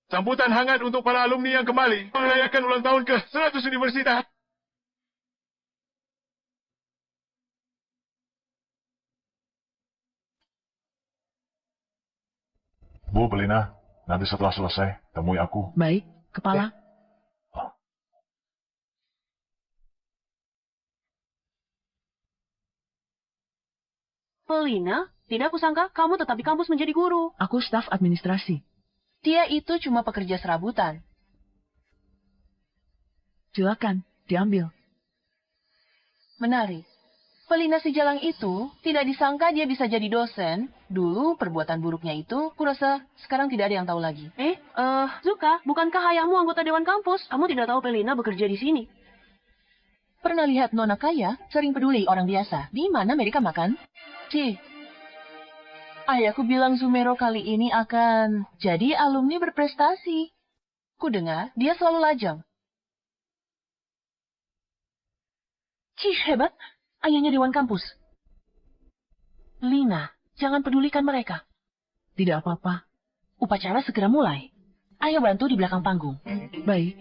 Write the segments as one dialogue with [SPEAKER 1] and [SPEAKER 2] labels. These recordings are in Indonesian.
[SPEAKER 1] Sambutan hangat untuk para alumni yang kembali merayakan ulang tahun ke-100 universitas.
[SPEAKER 2] Bu, Belina, nanti setelah selesai, temui aku.
[SPEAKER 3] Baik, Kepala.
[SPEAKER 4] Pelina, tidak kusangka kamu tetap di kampus menjadi guru.
[SPEAKER 3] Aku staf administrasi.
[SPEAKER 4] Dia itu cuma pekerja serabutan.
[SPEAKER 3] Silakan, diambil.
[SPEAKER 4] Menarik. Pelina si Jalang itu tidak disangka dia bisa jadi dosen. Dulu perbuatan buruknya itu, kurasa sekarang tidak ada yang tahu lagi. Zuka, bukankah ayahmu anggota dewan kampus? Kamu tidak tahu Pelina bekerja di sini? Pernah lihat nona kaya sering peduli orang biasa. Di mana mereka makan? Ayahku bilang Zumero kali ini akan jadi alumni berprestasi. Ku dengar dia selalu lajang. Hebat. Ayahnya dewan kampus. Lina, jangan pedulikan mereka.
[SPEAKER 3] Tidak apa-apa.
[SPEAKER 4] Upacara segera mulai. Ayo bantu di belakang panggung.
[SPEAKER 3] Baik.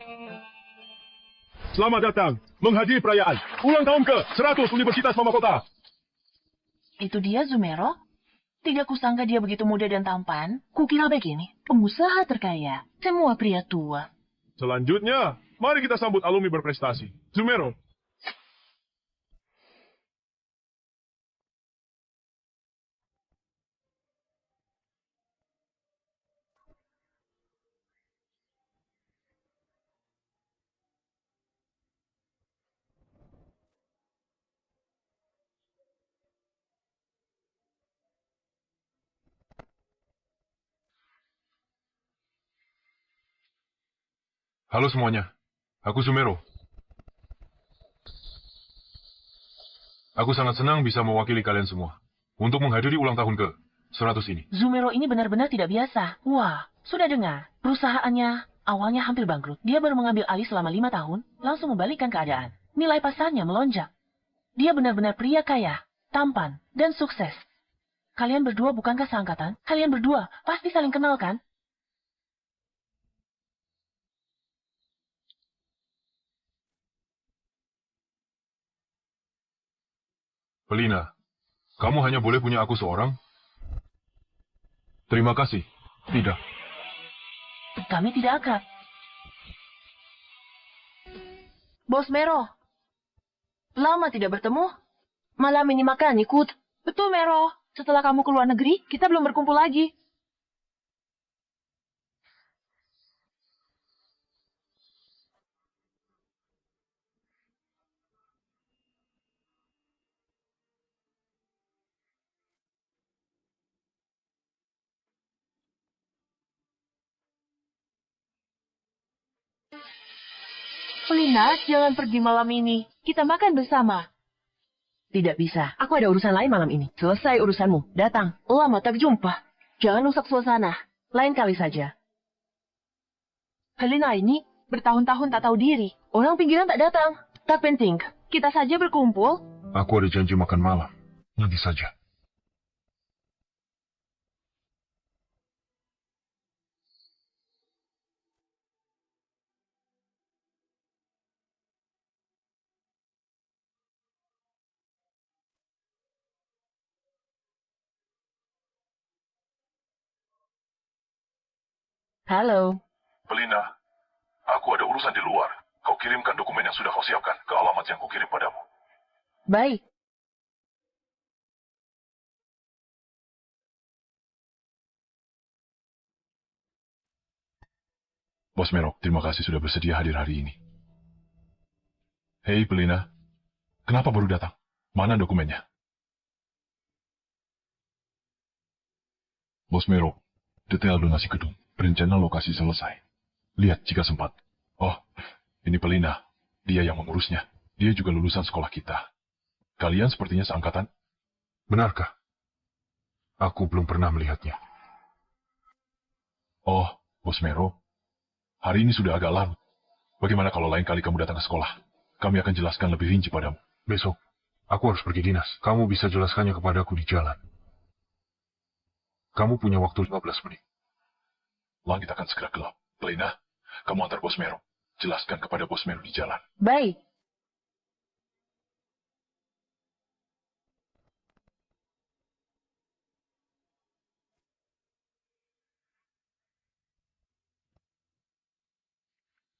[SPEAKER 1] Selamat datang menghadiri perayaan ulang tahun ke-100 Universitas Mama Kota.
[SPEAKER 4] Itu dia Zumero? Tidak kusangka dia begitu muda dan tampan. Kukira begini, pengusaha terkaya. Semua pria tua.
[SPEAKER 1] Selanjutnya, mari kita sambut alumni berprestasi. Zumero.
[SPEAKER 2] Halo semuanya, aku Zumero. Aku sangat senang bisa mewakili kalian semua untuk menghadiri ulang tahun ke-100 ini.
[SPEAKER 4] Zumero ini benar-benar tidak biasa. Wah, sudah dengar. Perusahaannya awalnya hampir bangkrut. Dia baru mengambil alih selama 5 tahun, langsung membalikkan keadaan. Nilai pasarnya melonjak. Dia benar-benar pria kaya, tampan, dan sukses. Kalian berdua bukankah seangkatan? Kalian berdua pasti saling kenal kan?
[SPEAKER 2] Pelina, kamu hanya boleh punya aku seorang? Terima kasih. Tidak.
[SPEAKER 4] Kami tidak akrab. Bos Mero, lama tidak bertemu. Malam ini makan ikut. Betul Mero, setelah kamu keluar negeri, kita belum berkumpul lagi. Pelina, jangan pergi malam ini. Kita makan bersama. Tidak bisa. Aku ada urusan lain malam ini. Selesai urusanmu. Datang. Lama tak jumpa. Jangan rusak suasana. Lain kali saja. Pelina ini bertahun-tahun tak tahu diri. Orang pinggiran tak datang. Tak penting. Kita saja berkumpul.
[SPEAKER 2] Aku ada janji makan malam. Nanti saja.
[SPEAKER 4] Halo.
[SPEAKER 2] Belina, aku ada urusan di luar. Kau kirimkan dokumen yang sudah kau siapkan ke alamat yang kukirim padamu.
[SPEAKER 4] Baik.
[SPEAKER 2] Bos Merok, terima kasih sudah bersedia hadir hari ini. Hei Belina, kenapa baru datang? Mana dokumennya? Bos Merok, detail donasi gedung, perencanaan lokasi selesai. Lihat jika sempat. Oh, ini Belina. Dia yang mengurusnya. Dia juga lulusan sekolah kita. Kalian sepertinya seangkatan? Benarkah? Aku belum pernah melihatnya. Oh, Bos Mero. Hari ini sudah agak larut. Bagaimana kalau lain kali kamu datang ke sekolah? Kami akan jelaskan lebih rinci padamu. Besok, aku harus pergi dinas. Kamu bisa jelaskannya kepadaku di jalan. Kamu punya waktu 15 menit. Langit akan segera gelap. Pelina, kamu antar Bos Mero. Jelaskan kepada Bos Mero di jalan.
[SPEAKER 4] Baik.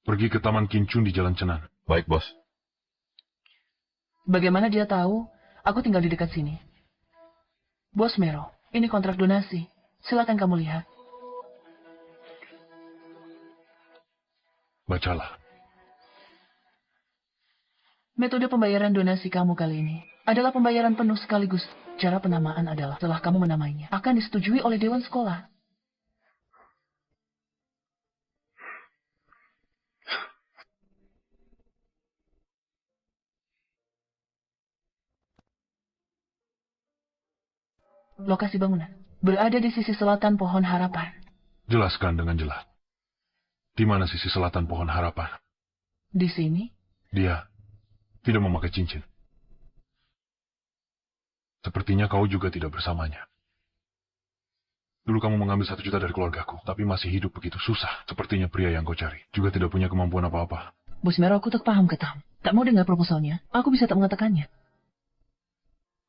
[SPEAKER 2] Pergi ke Taman Kincun di Jalan Cenan. Baik, Bos.
[SPEAKER 3] Bagaimana dia tahu aku tinggal di dekat sini? Bos Mero, ini kontrak donasi. Silakan kamu lihat.
[SPEAKER 2] Bacalah.
[SPEAKER 3] Metode pembayaran donasi kamu kali ini adalah pembayaran penuh sekaligus. Cara penamaan adalah setelah kamu menamainya, akan disetujui oleh Dewan Sekolah. Lokasi bangunan berada di sisi selatan Pohon Harapan.
[SPEAKER 2] Jelaskan dengan jelas. Di mana sisi selatan Pohon Harapan?
[SPEAKER 3] Di sini,
[SPEAKER 2] Dia tidak memakai cincin. Sepertinya kau juga tidak bersamanya. Dulu kamu mengambil 1 juta dari keluargaku, tapi masih hidup begitu susah. Sepertinya pria yang kau cari. Juga tidak punya kemampuan apa-apa.
[SPEAKER 3] Bos Mero, aku tak paham ketam. Tak mau dengar proposalnya. Aku bisa tak mengatakannya.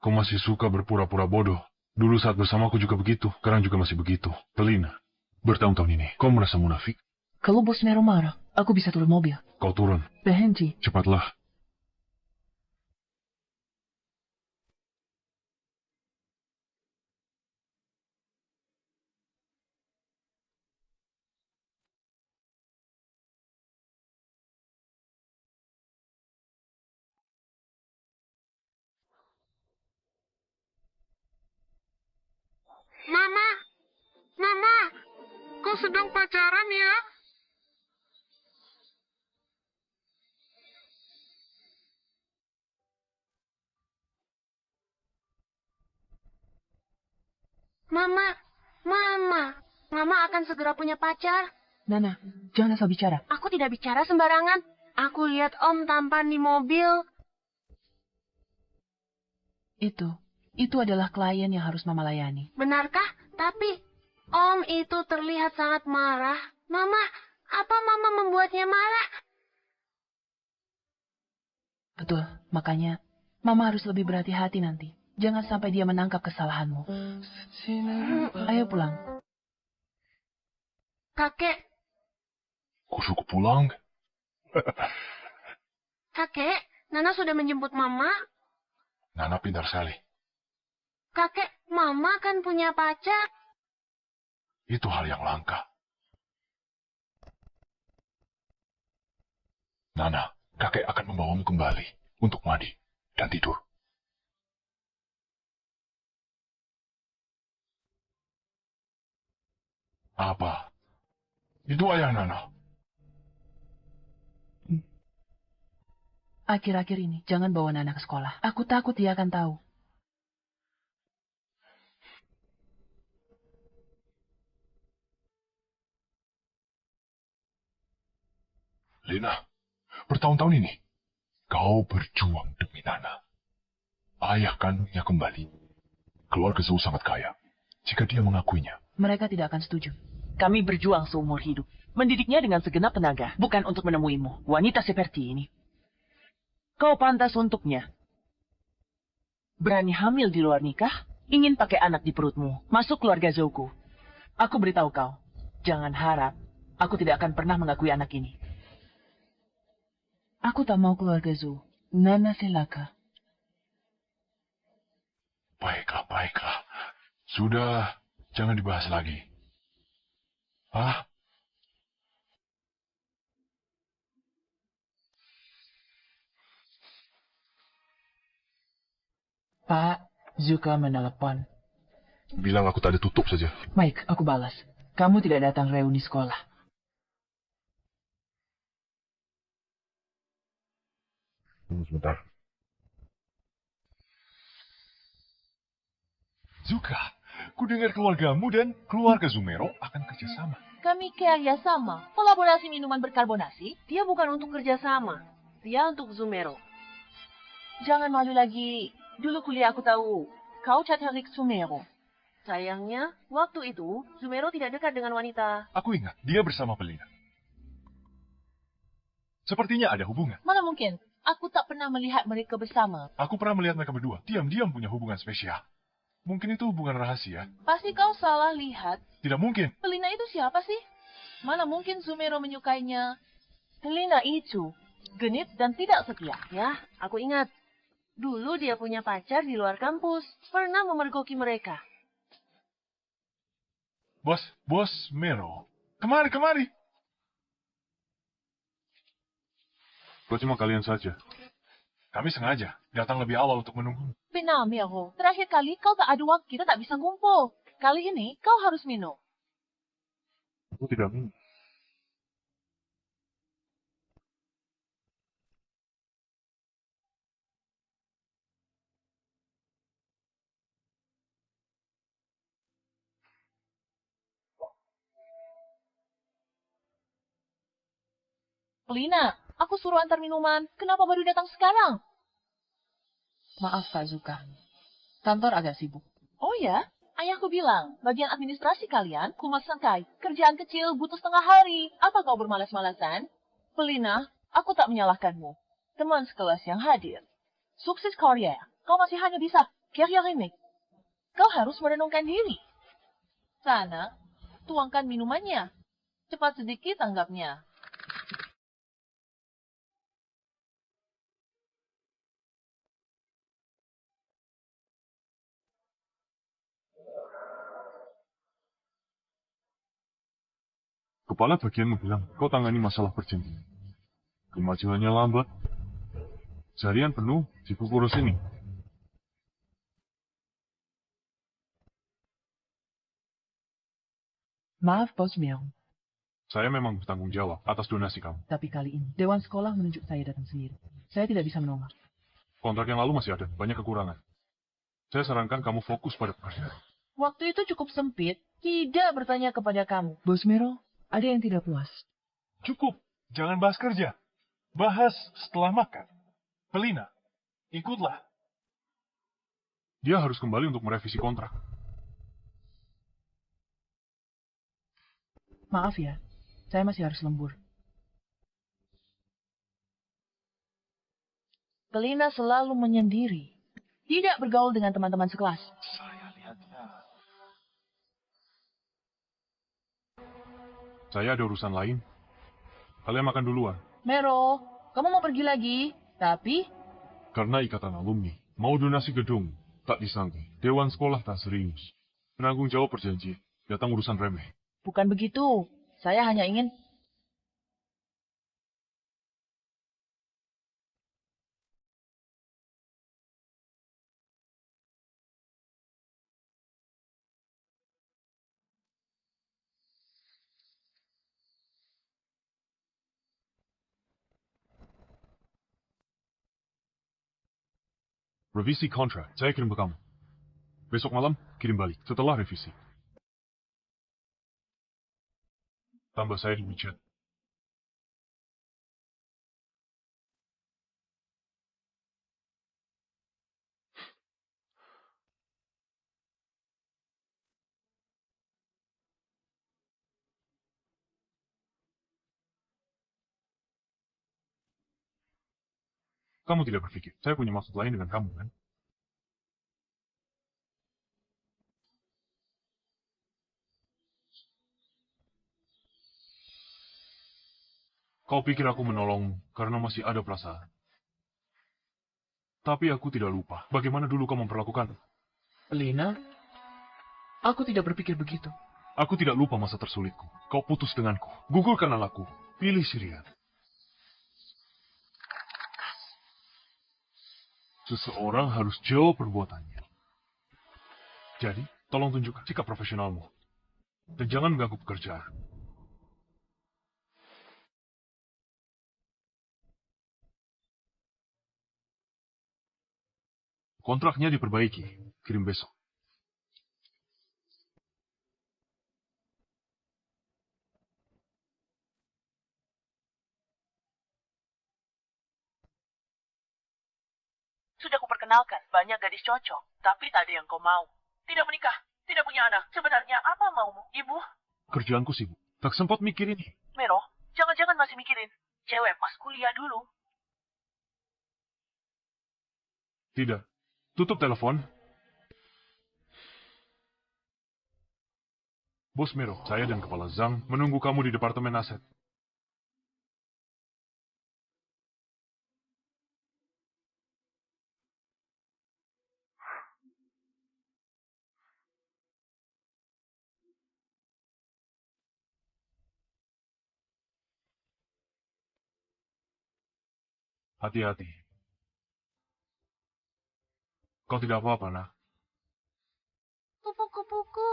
[SPEAKER 2] Kau masih suka berpura-pura bodoh. Dulu saat bersamaku juga begitu. Sekarang juga masih begitu. Pelina, bertahun-tahun ini, kau merasa munafik?
[SPEAKER 3] Kalau Bos Mero marah, aku bisa turun mobil.
[SPEAKER 2] Kau turun.
[SPEAKER 3] Berhenti.
[SPEAKER 2] Cepatlah.
[SPEAKER 1] Mama, Mama, kau sedang pacaran ya?
[SPEAKER 4] Mama akan segera punya pacar.
[SPEAKER 3] Nana, jangan asal bicara.
[SPEAKER 4] Aku tidak bicara sembarangan. Aku lihat Om tampan di mobil.
[SPEAKER 3] Itu adalah klien yang harus Mama layani.
[SPEAKER 4] Benarkah? Tapi Om itu terlihat sangat marah. Mama, apa Mama membuatnya marah?
[SPEAKER 3] Betul, makanya Mama harus lebih berhati-hati nanti. Jangan sampai dia menangkap kesalahanmu. Ayo pulang.
[SPEAKER 4] Kakek,
[SPEAKER 2] Kau suka pulang?
[SPEAKER 4] kakek, Nana sudah menjemput Mama.
[SPEAKER 2] Nana pintar sekali.
[SPEAKER 4] Kakek, Mama kan punya pacar.
[SPEAKER 2] Itu hal yang langka. Nana, kakek akan membawamu kembali untuk mandi dan tidur. Apa? Itu ayah Nana.
[SPEAKER 3] Akhir-akhir ini, jangan bawa Nana ke sekolah. Aku takut dia akan tahu.
[SPEAKER 2] Lina, bertahun-tahun ini, kau berjuang demi Nana. Ayah kandungnya kembali. Keluarga Zhou sangat kaya. Jika dia mengakuinya,
[SPEAKER 3] Mereka tidak akan setuju.
[SPEAKER 5] Kami berjuang seumur hidup. Mendidiknya dengan segenap tenaga. Bukan untuk menemuimu. Wanita seperti ini. Kau pantas untuknya. Berani hamil di luar nikah? Ingin pakai anak di perutmu. Masuk keluarga Zouku. Aku beritahu kau. Jangan harap. Aku tidak akan pernah mengakui anak ini.
[SPEAKER 3] Aku tak mau keluarga Zhou. Nana celaka.
[SPEAKER 2] baiklah, baiklah. Sudah, jangan dibahas lagi. Ah,
[SPEAKER 3] Pak, Zuka menelepon.
[SPEAKER 2] bilang aku tak ada tutup saja.
[SPEAKER 3] Baik, aku balas. Kamu tidak datang reuni sekolah.
[SPEAKER 2] Sebentar. Zuka, ku dengar keluargamu dan keluarga Zumero akan kerjasama.
[SPEAKER 4] Kami kerjasama. Kolaborasi minuman berkarbonasi, dia bukan untuk kerjasama. Dia untuk Zumero. Jangan malu lagi. Dulu kuliah aku tahu, kau tertarik Zumero. Sayangnya, waktu itu, Zumero tidak dekat dengan wanita.
[SPEAKER 2] Aku ingat, dia bersama Pelina. Sepertinya ada hubungan.
[SPEAKER 4] Mana mungkin? Aku tak pernah melihat mereka bersama.
[SPEAKER 2] Aku pernah melihat mereka berdua. Diam-diam punya hubungan spesial. Mungkin itu hubungan rahasia.
[SPEAKER 4] Pasti kau salah lihat.
[SPEAKER 2] Tidak mungkin.
[SPEAKER 4] Pelina itu siapa sih? Mana mungkin Sumero menyukainya?
[SPEAKER 5] Pelina itu genit dan tidak setia.
[SPEAKER 4] Ya, aku ingat. Dulu dia punya pacar di luar kampus. Pernah memergoki mereka.
[SPEAKER 2] Bos Mero. Kemari. Kok cuma kalian saja? Kami sengaja datang lebih awal untuk menunggu.
[SPEAKER 4] Benar, Mero. Terakhir kali kau tak ada waktu, kita tak bisa kumpul. Kali ini kau harus minum.
[SPEAKER 2] Aku tidak minum.
[SPEAKER 4] Pelina, aku suruh antar minuman. Kenapa baru datang sekarang?
[SPEAKER 3] Maaf, Kak Zuka. Kantor agak sibuk.
[SPEAKER 4] Oh ya? Ayahku bilang, bagian administrasi kalian, kumas sangkai. Kerjaan kecil butuh setengah hari. Apa kau bermalas-malasan? Pelina, aku tak menyalahkanmu. Teman sekelas yang hadir. Sukses karya, kau masih hanya bisa karya remake. Kau harus merenungkan diri. Sana, tuangkan minumannya. Cepat sedikit tanggapnya.
[SPEAKER 2] Kepala bagianmu bilang, kau tangani masalah perjanjian. Kemajuannya lambat. Seharian penuh sibuk urus ini.
[SPEAKER 3] Maaf, Bos Meong.
[SPEAKER 2] Saya memang bertanggung jawab atas donasi kamu.
[SPEAKER 3] Tapi kali ini, Dewan Sekolah menunjuk saya datang sendiri. Saya tidak bisa menolak.
[SPEAKER 2] Kontrak yang lalu masih ada, banyak kekurangan. Saya sarankan kamu fokus pada pekerjaan.
[SPEAKER 4] Waktu itu cukup sempit, tidak bertanya kepada kamu.
[SPEAKER 3] Bos Mero, ada yang tidak puas.
[SPEAKER 1] Cukup, jangan bahas kerja. Bahas setelah makan. Pelina, ikutlah.
[SPEAKER 2] Dia harus kembali untuk merevisi kontrak.
[SPEAKER 3] Maaf ya, saya masih harus lembur.
[SPEAKER 4] Pelina selalu menyendiri. Tidak bergaul dengan teman-teman sekelas.
[SPEAKER 2] Saya ada urusan lain. Kalian makan duluan.
[SPEAKER 4] Mero, kamu mau pergi lagi? Tapi,
[SPEAKER 2] Karena ikatan alumni, mau donasi gedung, tak disangka. Dewan sekolah tak serius. Penanggung jawab perjanjian, datang urusan remeh.
[SPEAKER 4] bukan begitu. Saya hanya ingin...
[SPEAKER 2] Revisi kontrak, saya kirim ke kamu. Besok malam, kirim balik, setelah revisi. Tambah saya di WeChat. Kamu tidak berpikir, saya punya maksud lain dengan kamu, kan? Kau pikir aku menolongmu karena masih ada perasaan. Tapi aku tidak lupa bagaimana dulu kau memperlakukan.
[SPEAKER 3] Pelina, aku tidak berpikir begitu.
[SPEAKER 2] Aku tidak lupa masa tersulitku. Kau putus denganku. Gugurkan anakku. Pilih Sirian. Seseorang harus jawab perbuatannya. Jadi, tolong tunjukkan sikap profesionalmu. Dan jangan mengganggu pekerjaan. Kontraknya diperbaiki. Kirim besok.
[SPEAKER 5] Sudah kuperkenalkan, banyak gadis cocok, tapi tak ada yang kau mau. Tidak menikah, tidak punya anak. Sebenarnya apa maumu, ibu?
[SPEAKER 2] Kerjaanku sibuk. Tak sempat mikirin.
[SPEAKER 5] Mero, jangan-jangan masih mikirin. cewek pas kuliah dulu.
[SPEAKER 1] Tidak. Tutup telepon. Bos Mero, saya dan Kepala Zhang menunggu kamu di Departemen Aset. Hati-hati. Kau tidak apa-apa, nak.
[SPEAKER 4] Kupu-kupuku.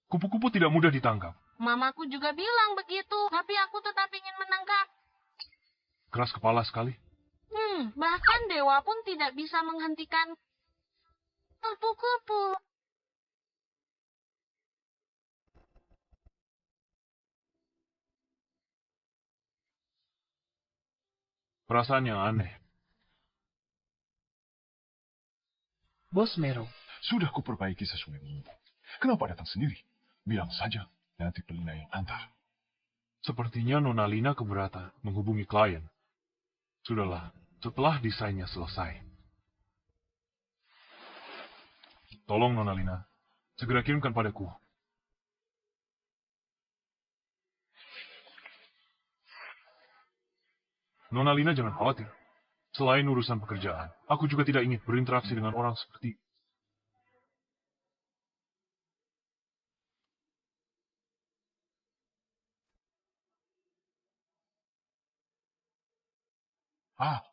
[SPEAKER 1] Kupu-kupu tidak mudah ditangkap.
[SPEAKER 4] Mamaku juga bilang begitu, tapi aku tetap ingin menangkap.
[SPEAKER 1] Keras kepala sekali.
[SPEAKER 4] Bahkan dewa pun tidak bisa menghentikan kupu-kupu.
[SPEAKER 1] Perasaan yang aneh.
[SPEAKER 3] Bos Mero,
[SPEAKER 2] Sudah kuperbaiki sesuai minggu. Kenapa datang sendiri? Bilang saja, nanti Pelina yang antar.
[SPEAKER 1] Sepertinya Nona Lina keberatan menghubungi klien. Sudahlah, setelah desainnya selesai. Tolong Nona Lina, segera kirimkan padaku. Nona Lina jangan khawatir. Selain urusan pekerjaan, aku juga tidak ingin berinteraksi dengan orang seperti.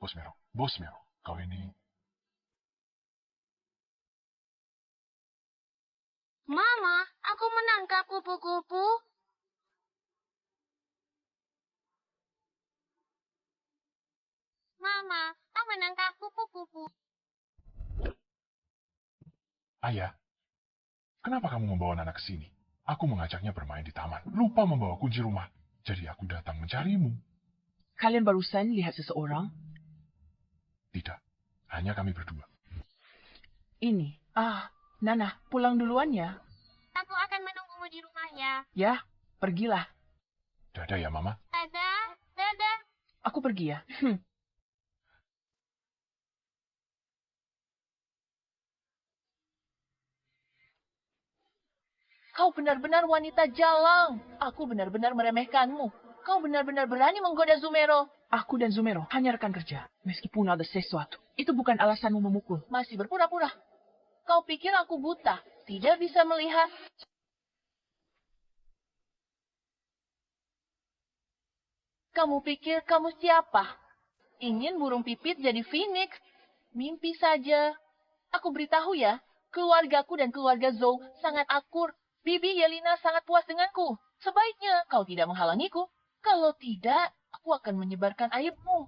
[SPEAKER 2] Bos Mero. Bos Mero, kau ini...
[SPEAKER 4] Mama, aku menangkap kupu-kupu. Mama, aku menangkap kupu-kupu.
[SPEAKER 2] Ayah, kenapa kamu membawa Nana ke sini? Aku mengajaknya bermain di taman. Lupa membawa kunci rumah. Jadi aku datang mencarimu.
[SPEAKER 5] Kalian barusan lihat seseorang?
[SPEAKER 2] Tidak, hanya kami berdua.
[SPEAKER 3] ini. Nana, pulang duluan ya.
[SPEAKER 4] Aku akan menunggumu di rumah ya.
[SPEAKER 3] Ya, pergilah.
[SPEAKER 2] Dadah ya, Mama.
[SPEAKER 4] Dadah, dadah.
[SPEAKER 3] Aku pergi ya. Kau benar-benar wanita jalang. Aku benar-benar meremehkanmu. Kau benar-benar berani menggoda Zumero. Aku dan Zumero hanya rekan kerja. Meskipun ada sesuatu, itu bukan alasanmu memukul. Masih berpura-pura. Kau pikir aku buta, tidak bisa melihat? Kamu pikir kamu siapa? Ingin burung pipit jadi phoenix? Mimpi saja. Aku beritahu ya, keluargaku dan keluarga Zhou sangat akur. Bibi Yelena sangat puas denganku. Sebaiknya kau tidak menghalangiku. Kalau tidak, aku akan menyebarkan aibmu.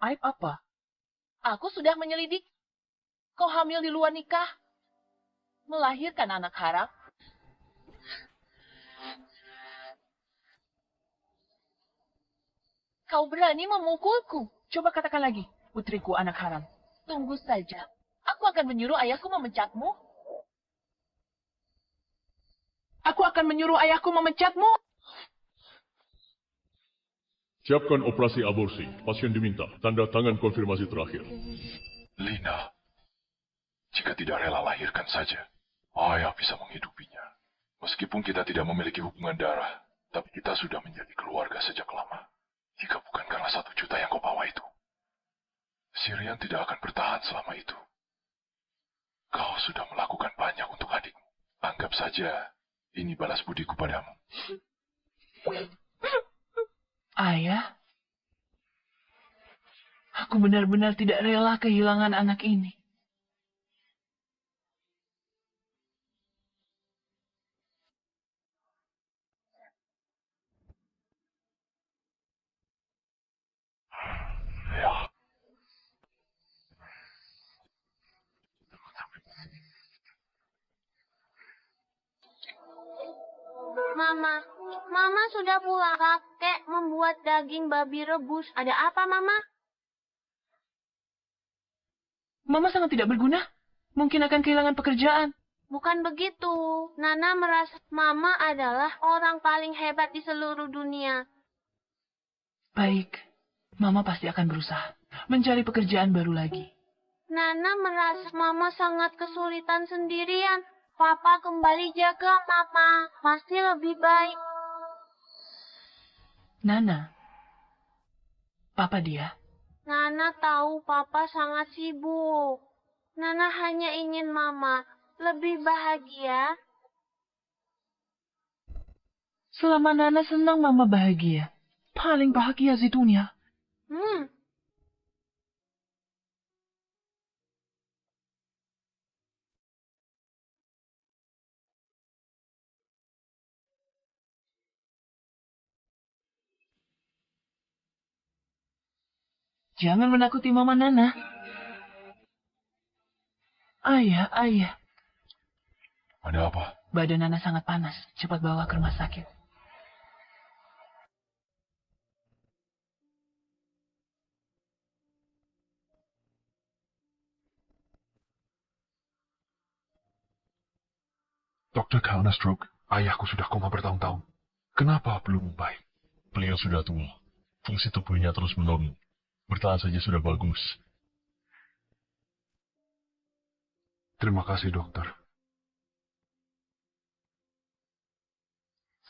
[SPEAKER 3] Aib apa? Aku sudah menyelidik. Kau hamil di luar nikah. Melahirkan anak haram. Kau berani memukulku. Coba katakan lagi, putriku anak haram. Tunggu saja. Aku akan menyuruh ayahku memencatmu. Aku akan menyuruh ayahku memencatmu.
[SPEAKER 6] Siapkan operasi aborsi. Pasien diminta. Tanda tangan konfirmasi terakhir.
[SPEAKER 2] Lina, jika tidak rela lahirkan saja, ayah bisa menghidupinya. Meskipun kita tidak memiliki hubungan darah, tapi kita sudah menjadi keluarga sejak lama. Jika bukan karena 1 juta yang kau bawa itu, Sirian tidak akan bertahan selama itu. Kau sudah melakukan banyak untuk adikmu. Anggap saja ini balas budiku padamu.
[SPEAKER 3] Ayah, aku benar-benar tidak rela kehilangan anak ini.
[SPEAKER 2] Ya,
[SPEAKER 4] Mama sudah pulang. Kakek membuat daging babi rebus. Ada apa, Mama?
[SPEAKER 3] Mama sangat tidak berguna. Mungkin akan kehilangan pekerjaan.
[SPEAKER 7] Bukan begitu. Nana merasa Mama adalah orang paling hebat di seluruh dunia.
[SPEAKER 5] Baik, Mama pasti akan berusaha mencari pekerjaan baru lagi.
[SPEAKER 7] Nana merasa Mama sangat kesulitan sendirian. Papa kembali jaga Mama. Pasti lebih baik.
[SPEAKER 5] Nana, Papa dia.
[SPEAKER 7] Nana tahu Papa sangat sibuk. Nana hanya ingin Mama lebih bahagia.
[SPEAKER 5] Selama Nana senang, Mama bahagia. Paling bahagia di dunia. Jangan menakuti Mama Nana. Ayah.
[SPEAKER 2] Ada apa?
[SPEAKER 5] Badan Nana sangat panas. Cepat bawa ke rumah sakit.
[SPEAKER 1] Dokter, karena stroke, ayahku sudah koma bertahun-tahun. Kenapa belum membaik?
[SPEAKER 6] Beliau sudah tua. Fungsi tubuhnya terus menurun. Bertahan saja sudah bagus.
[SPEAKER 1] Terima kasih, dokter.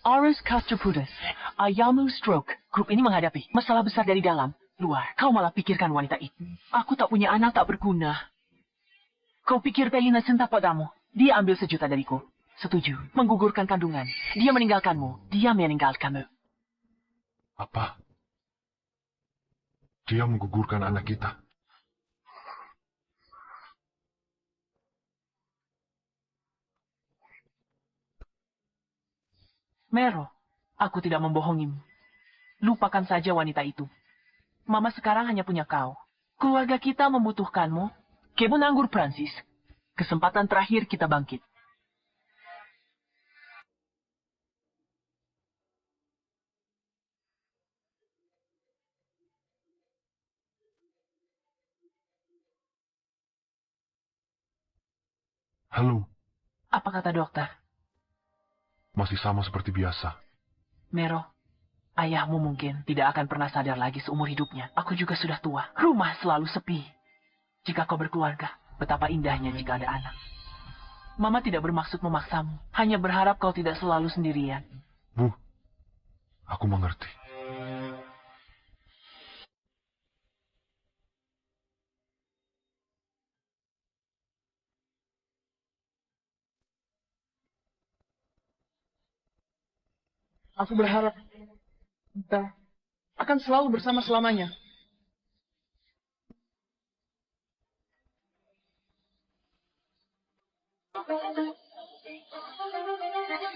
[SPEAKER 5] Aris Castroputus, ayahmu stroke. Grup ini menghadapi masalah besar dari dalam, luar. Kau malah pikirkan wanita itu. Aku tak punya anak, tak berguna. Kau pikir Pelina cinta padamu? Dia ambil 1 juta dariku. Setuju, menggugurkan kandungan. Dia meninggalkanmu, dia meninggalkanmu.
[SPEAKER 1] Apa? Dia menggugurkan anak kita.
[SPEAKER 5] Mero, aku tidak membohongimu. Lupakan saja wanita itu. Mama sekarang hanya punya kau. Keluarga kita membutuhkanmu. Kebun anggur Prancis. Kesempatan terakhir kita bangkit.
[SPEAKER 1] Halo,
[SPEAKER 5] Apa kata dokter?
[SPEAKER 1] masih sama seperti biasa.
[SPEAKER 5] Mero, ayahmu mungkin tidak akan pernah sadar lagi seumur hidupnya. Aku juga sudah tua. Rumah selalu sepi. Jika kau berkeluarga, betapa indahnya jika ada anak. Mama tidak bermaksud memaksamu. Hanya berharap kau tidak selalu sendirian.
[SPEAKER 1] Bu, aku mengerti.
[SPEAKER 4] Aku berharap kita akan selalu bersama selamanya.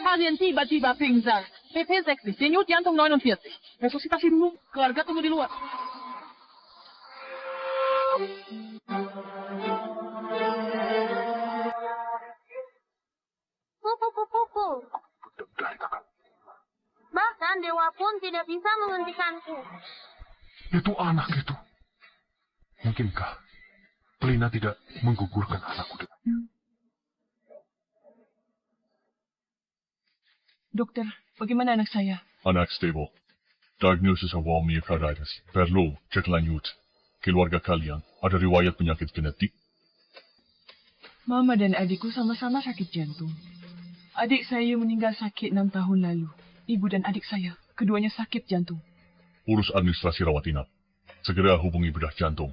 [SPEAKER 4] Kalian tiba-tiba pingsan. PP seksi, denyut jantung 49. Resusitasi dulu, keluarga tunggu di luar.
[SPEAKER 7] Kupu-kupu. Bahkan dewa pun tidak bisa menghentikanku.
[SPEAKER 1] Itu anak itu. Mungkinkah Pelina tidak menggugurkan anakku?
[SPEAKER 5] Dokter, bagaimana anak saya?
[SPEAKER 6] Anak stable. Diagnosis awal myocarditis. Perlu cek lanjut. Keluarga kalian ada riwayat penyakit genetik?
[SPEAKER 5] Mama dan adikku sama-sama sakit jantung. Adik saya meninggal sakit 6 tahun lalu. Ibu dan adik saya, keduanya sakit jantung.
[SPEAKER 6] Urus administrasi rawat inap. Segera hubungi bedah jantung.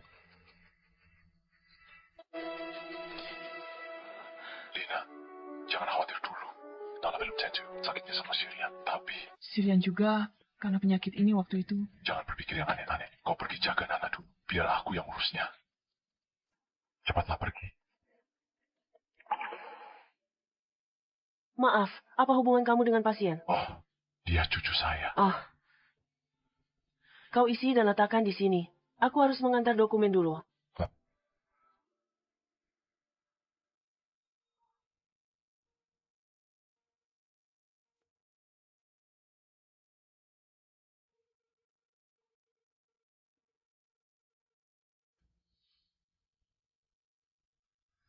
[SPEAKER 2] Lina, jangan khawatir dulu. Nana belum janji sakitnya sama Sirian. Tapi
[SPEAKER 5] Sirian juga karena penyakit ini waktu itu.
[SPEAKER 2] jangan berpikir yang aneh-aneh. Kau pergi jaga Nana dulu. Biar aku yang urusnya. Cepatlah pergi.
[SPEAKER 4] Maaf, apa hubungan kamu dengan pasien?
[SPEAKER 2] Oh, dia cucu saya.
[SPEAKER 4] Oh. Kau isi dan letakkan di sini. Aku harus mengantar dokumen dulu.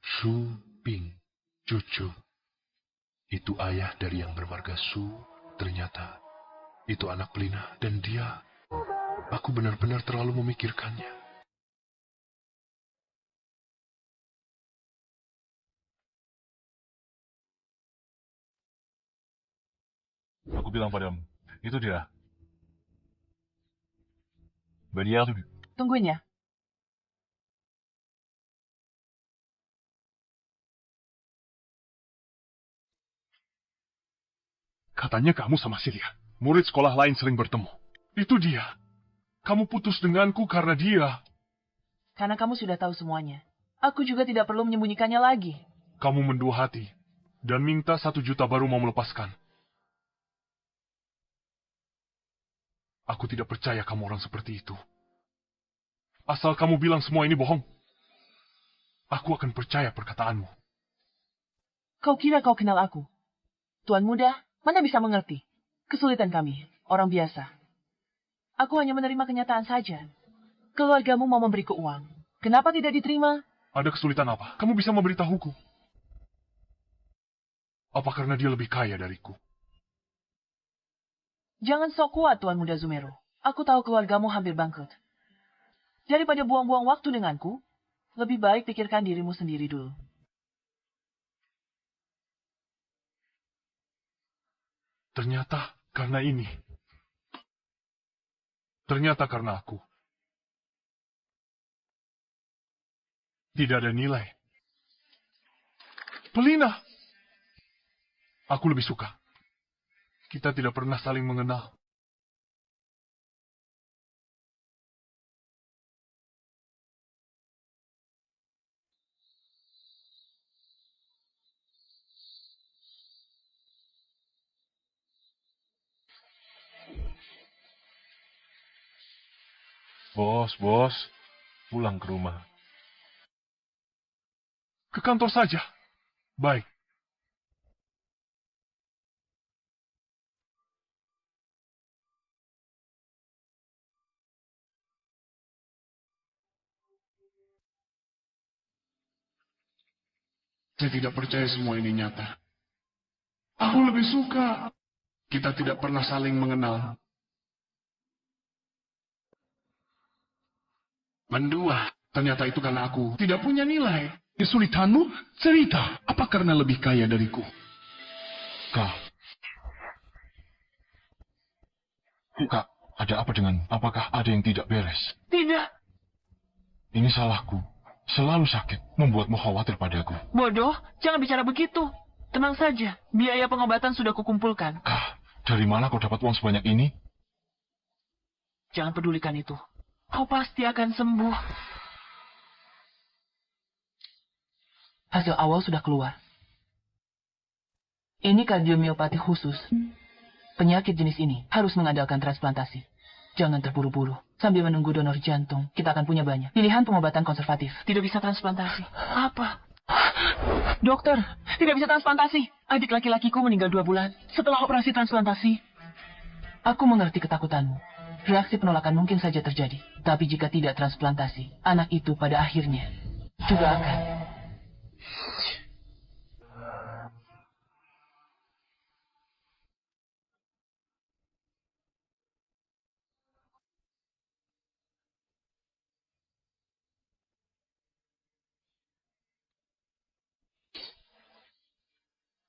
[SPEAKER 1] Shu Ping, cucu. Itu ayah dari yang bermarga Su. Ternyata itu anak Pelina dan dia. Aku benar-benar terlalu memikirkannya.
[SPEAKER 2] Aku bilang padamu, itu dia. Benial.
[SPEAKER 5] Tungguin ya.
[SPEAKER 1] Katanya kamu sama Silia. Murid sekolah lain sering bertemu. Itu dia. Kamu putus denganku karena dia.
[SPEAKER 5] Karena kamu sudah tahu semuanya. Aku juga tidak perlu menyembunyikannya lagi.
[SPEAKER 1] Kamu mendua hati. Dan minta 1 juta baru mau melepaskan. Aku tidak percaya kamu orang seperti itu. Asal kamu bilang semua ini bohong. Aku akan percaya perkataanmu.
[SPEAKER 5] Kau kira kau kenal aku? Tuan muda, mana bisa mengerti? Kesulitan kami, orang biasa. Aku hanya menerima kenyataan saja. Keluargamu mau memberiku uang. Kenapa tidak diterima?
[SPEAKER 1] Ada kesulitan apa? Kamu bisa memberitahuku. Apa karena dia lebih kaya dariku?
[SPEAKER 5] Jangan sok kuat, Tuan Muda Zumero. Aku tahu keluargamu hampir bangkrut. Daripada buang-buang waktu denganku, lebih baik pikirkan dirimu sendiri dulu.
[SPEAKER 1] Ternyata karena ini. Ternyata karena aku. Tidak ada nilai. Pelina! Aku lebih suka. Kita tidak pernah saling mengenal.
[SPEAKER 2] Bos, pulang ke rumah.
[SPEAKER 1] Ke kantor saja. Baik. Saya tidak percaya semua ini nyata. Aku lebih suka. Kita tidak pernah saling mengenal. Mendua. Ternyata itu karena aku tidak punya nilai. Kesulitanmu? Cerita. Apa karena lebih kaya dariku?
[SPEAKER 2] Kak, ada apa dengan... Apakah ada yang tidak beres?
[SPEAKER 5] Tidak.
[SPEAKER 2] Ini salahku. Selalu sakit, membuatmu khawatir padaku.
[SPEAKER 5] Bodoh, jangan bicara begitu. Tenang saja, biaya pengobatan sudah kukumpulkan.
[SPEAKER 2] Kak, dari mana kau dapat uang sebanyak ini?
[SPEAKER 5] Jangan pedulikan itu. Kau pasti akan sembuh. Hasil awal sudah keluar. Ini kardiomiopati khusus. Penyakit jenis ini harus mengandalkan transplantasi. Jangan terburu-buru. Sambil menunggu donor jantung, kita akan punya banyak. Pilihan pengobatan konservatif. Tidak bisa transplantasi. Apa? Dokter, tidak bisa transplantasi. Adik laki-lakiku meninggal 2 bulan setelah operasi transplantasi. Aku mengerti ketakutanmu. Reaksi penolakan mungkin saja terjadi. Tapi jika tidak transplantasi, anak itu pada akhirnya juga akan...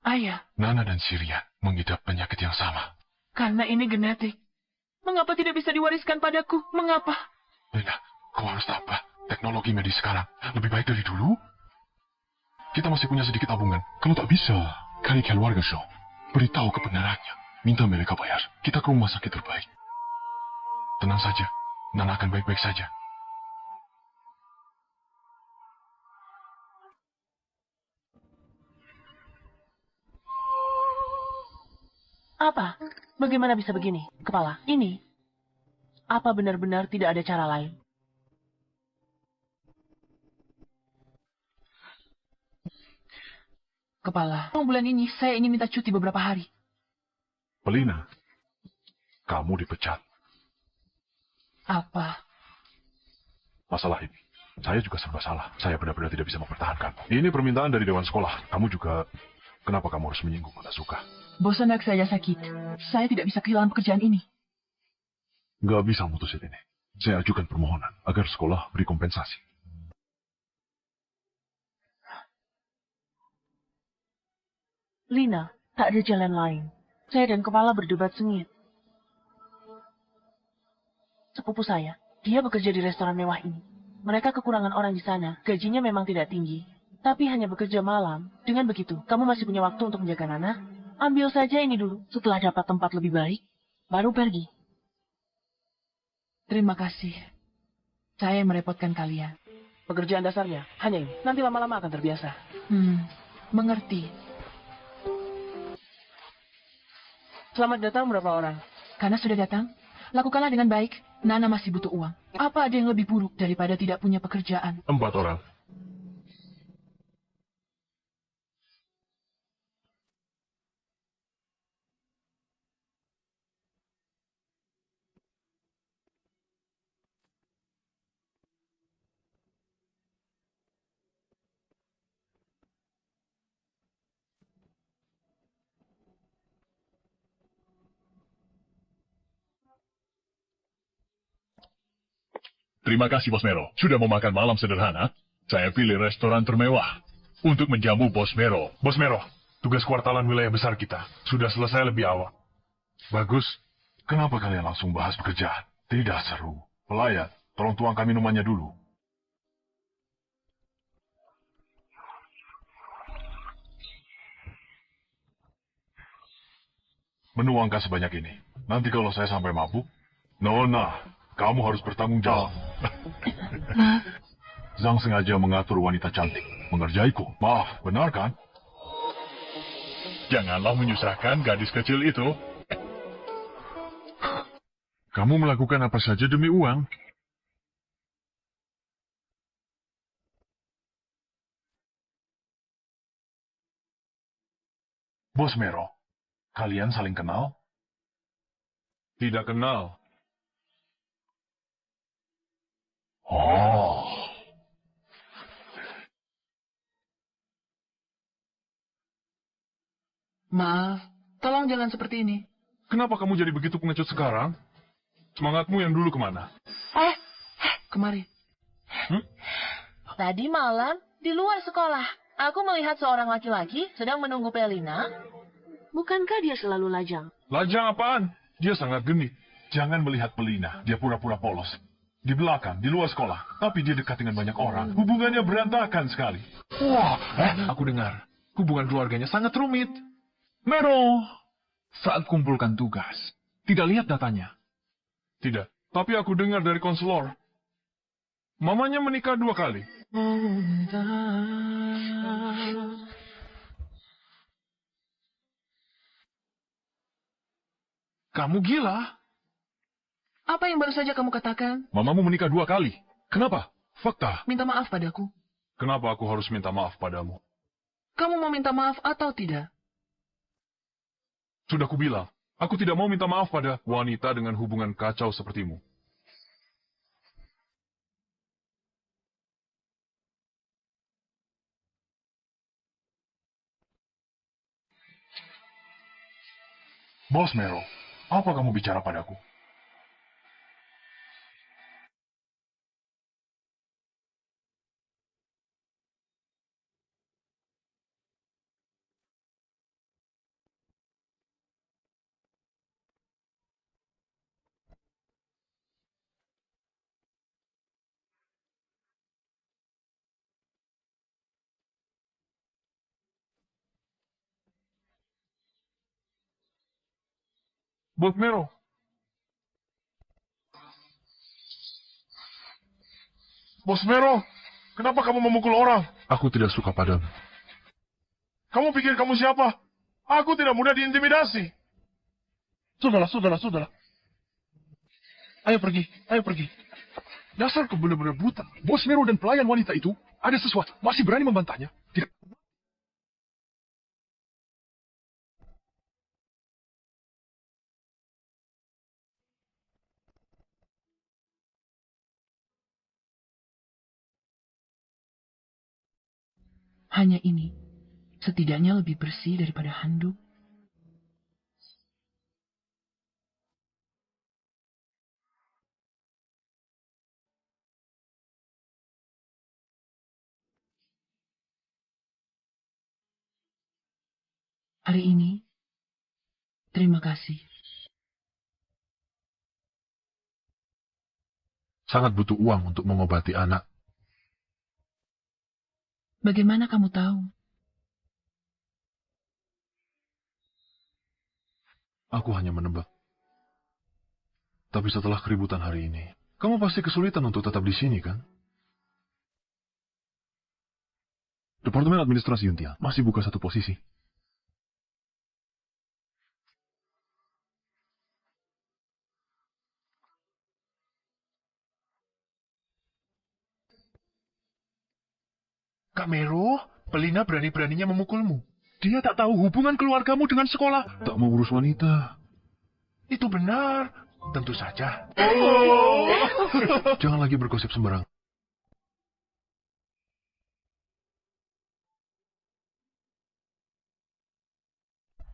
[SPEAKER 5] Ayah,
[SPEAKER 2] Nana dan Siria mengidap penyakit yang sama.
[SPEAKER 5] karena ini genetik. Mengapa tidak bisa diwariskan padaku? Mengapa?
[SPEAKER 2] Lena, kau harus tambah. Teknologi medis sekarang lebih baik dari dulu. Kita masih punya sedikit tabungan. Kalau tak bisa, cari keluarga show. Beritahu kebenarannya. Minta mereka bayar. Kita ke rumah sakit terbaik. Tenang saja. Nana akan baik-baik saja.
[SPEAKER 5] Apa? Bagaimana bisa begini? Kepala, ini. Apa benar-benar tidak ada cara lain? Kepala, bulan ini saya ingin minta cuti beberapa hari.
[SPEAKER 2] Pelina, kamu dipecat.
[SPEAKER 5] Apa?
[SPEAKER 2] Masalah ini, saya juga serba salah. Saya benar-benar tidak bisa mempertahankan. Ini permintaan dari Dewan Sekolah. Kamu juga Kenapa kamu harus menyinggung, Asuka?
[SPEAKER 5] Bos anak saya sakit. Saya tidak bisa kehilangan pekerjaan ini.
[SPEAKER 2] Nggak bisa mutusin ini. Saya ajukan permohonan agar sekolah beri kompensasi.
[SPEAKER 5] Lina, tak ada jalan lain. Saya dan kepala berdebat sengit. Sepupu saya, dia bekerja di restoran mewah ini. Mereka kekurangan orang di sana. Gajinya memang tidak tinggi, tapi hanya bekerja malam. Dengan begitu, kamu masih punya waktu untuk menjaga Nana. Ambil saja ini dulu. Setelah dapat tempat lebih baik, baru pergi.
[SPEAKER 4] Terima kasih. Saya merepotkan kalian.
[SPEAKER 5] Pekerjaan dasarnya hanya ini. Nanti lama-lama akan terbiasa.
[SPEAKER 4] Mengerti.
[SPEAKER 5] Selamat datang berapa orang?
[SPEAKER 4] Karena sudah datang, lakukanlah dengan baik. Nana masih butuh uang. Apa ada yang lebih buruk daripada tidak punya pekerjaan?
[SPEAKER 1] 4 orang.
[SPEAKER 6] Terima kasih, Bos Mero. Sudah mau makan malam sederhana? Saya pilih restoran termewah untuk menjamu Bos Mero.
[SPEAKER 1] Bos Mero, tugas kuartalan wilayah besar kita sudah selesai lebih awal.
[SPEAKER 2] Bagus. Kenapa kalian langsung bahas pekerjaan? Tidak seru. Pelayan, tolong tuangkan minumannya dulu. Menuangkan sebanyak ini. Nanti kalau saya sampai mabuk, Nona, kamu harus bertanggung jawab. Zhang sengaja mengatur wanita cantik. Mengerjaiku. Maaf, benar kan?
[SPEAKER 6] Janganlah menyusahkan gadis kecil itu.
[SPEAKER 1] Kamu melakukan apa saja demi uang.
[SPEAKER 2] Bos Mero, kalian saling kenal?
[SPEAKER 1] Tidak kenal.
[SPEAKER 2] Oh.
[SPEAKER 4] Maaf, tolong jangan seperti ini.
[SPEAKER 1] Kenapa kamu jadi begitu pengecut sekarang? Semangatmu yang dulu kemana?
[SPEAKER 4] Kemari.
[SPEAKER 3] Tadi malam, di luar sekolah, aku melihat seorang laki-laki sedang menunggu Pelina.
[SPEAKER 7] Bukankah dia selalu lajang?
[SPEAKER 1] Lajang apaan? Dia sangat genit.
[SPEAKER 2] Jangan melihat Pelina, dia pura-pura polos. Di belakang, di luar sekolah, tapi dia dekat dengan banyak orang. Hubungannya berantakan sekali.
[SPEAKER 1] Wah, aku dengar. Hubungan keluarganya sangat rumit. Mero, saat kumpulkan tugas, tidak lihat datanya. Tidak, tapi aku dengar dari konselor. Mamanya menikah 2 kali. Kamu gila.
[SPEAKER 4] Apa yang baru saja kamu katakan?
[SPEAKER 1] Mamamu menikah 2 kali. Kenapa? Fakta.
[SPEAKER 4] Minta maaf padaku.
[SPEAKER 1] Kenapa aku harus minta maaf padamu?
[SPEAKER 4] Kamu mau minta maaf atau tidak?
[SPEAKER 1] Sudah kubilang, aku tidak mau minta maaf pada wanita dengan hubungan kacau sepertimu.
[SPEAKER 2] Bos Mero, apa kamu bicara padaku?
[SPEAKER 1] Bos Mero.
[SPEAKER 2] Bos Mero, kenapa kamu memukul orang?
[SPEAKER 1] Aku tidak suka padamu.
[SPEAKER 2] Kamu pikir kamu siapa? Aku tidak mudah diintimidasi.
[SPEAKER 1] Sudahlah. Ayo pergi. Dasar kau benar-benar buta. Bos Mero dan pelayan wanita itu ada sesuatu. Masih berani membantahnya. Tidak.
[SPEAKER 4] Hanya ini.
[SPEAKER 5] Setidaknya lebih bersih daripada handuk. Hari ini, terima kasih.
[SPEAKER 2] Sangat butuh uang untuk mengobati anak.
[SPEAKER 5] Bagaimana kamu tahu?
[SPEAKER 2] Aku hanya menebak. Tapi setelah keributan hari ini, kamu pasti kesulitan untuk tetap di sini, kan? Departemen Administrasi Yuntia masih buka satu posisi.
[SPEAKER 1] Kak Mero, Pelina berani-beraninya memukulmu. Dia tak tahu hubungan keluargamu dengan sekolah.
[SPEAKER 2] Tak mau urus wanita.
[SPEAKER 1] Itu benar. Tentu saja.
[SPEAKER 2] Jangan lagi bergosip sembarang.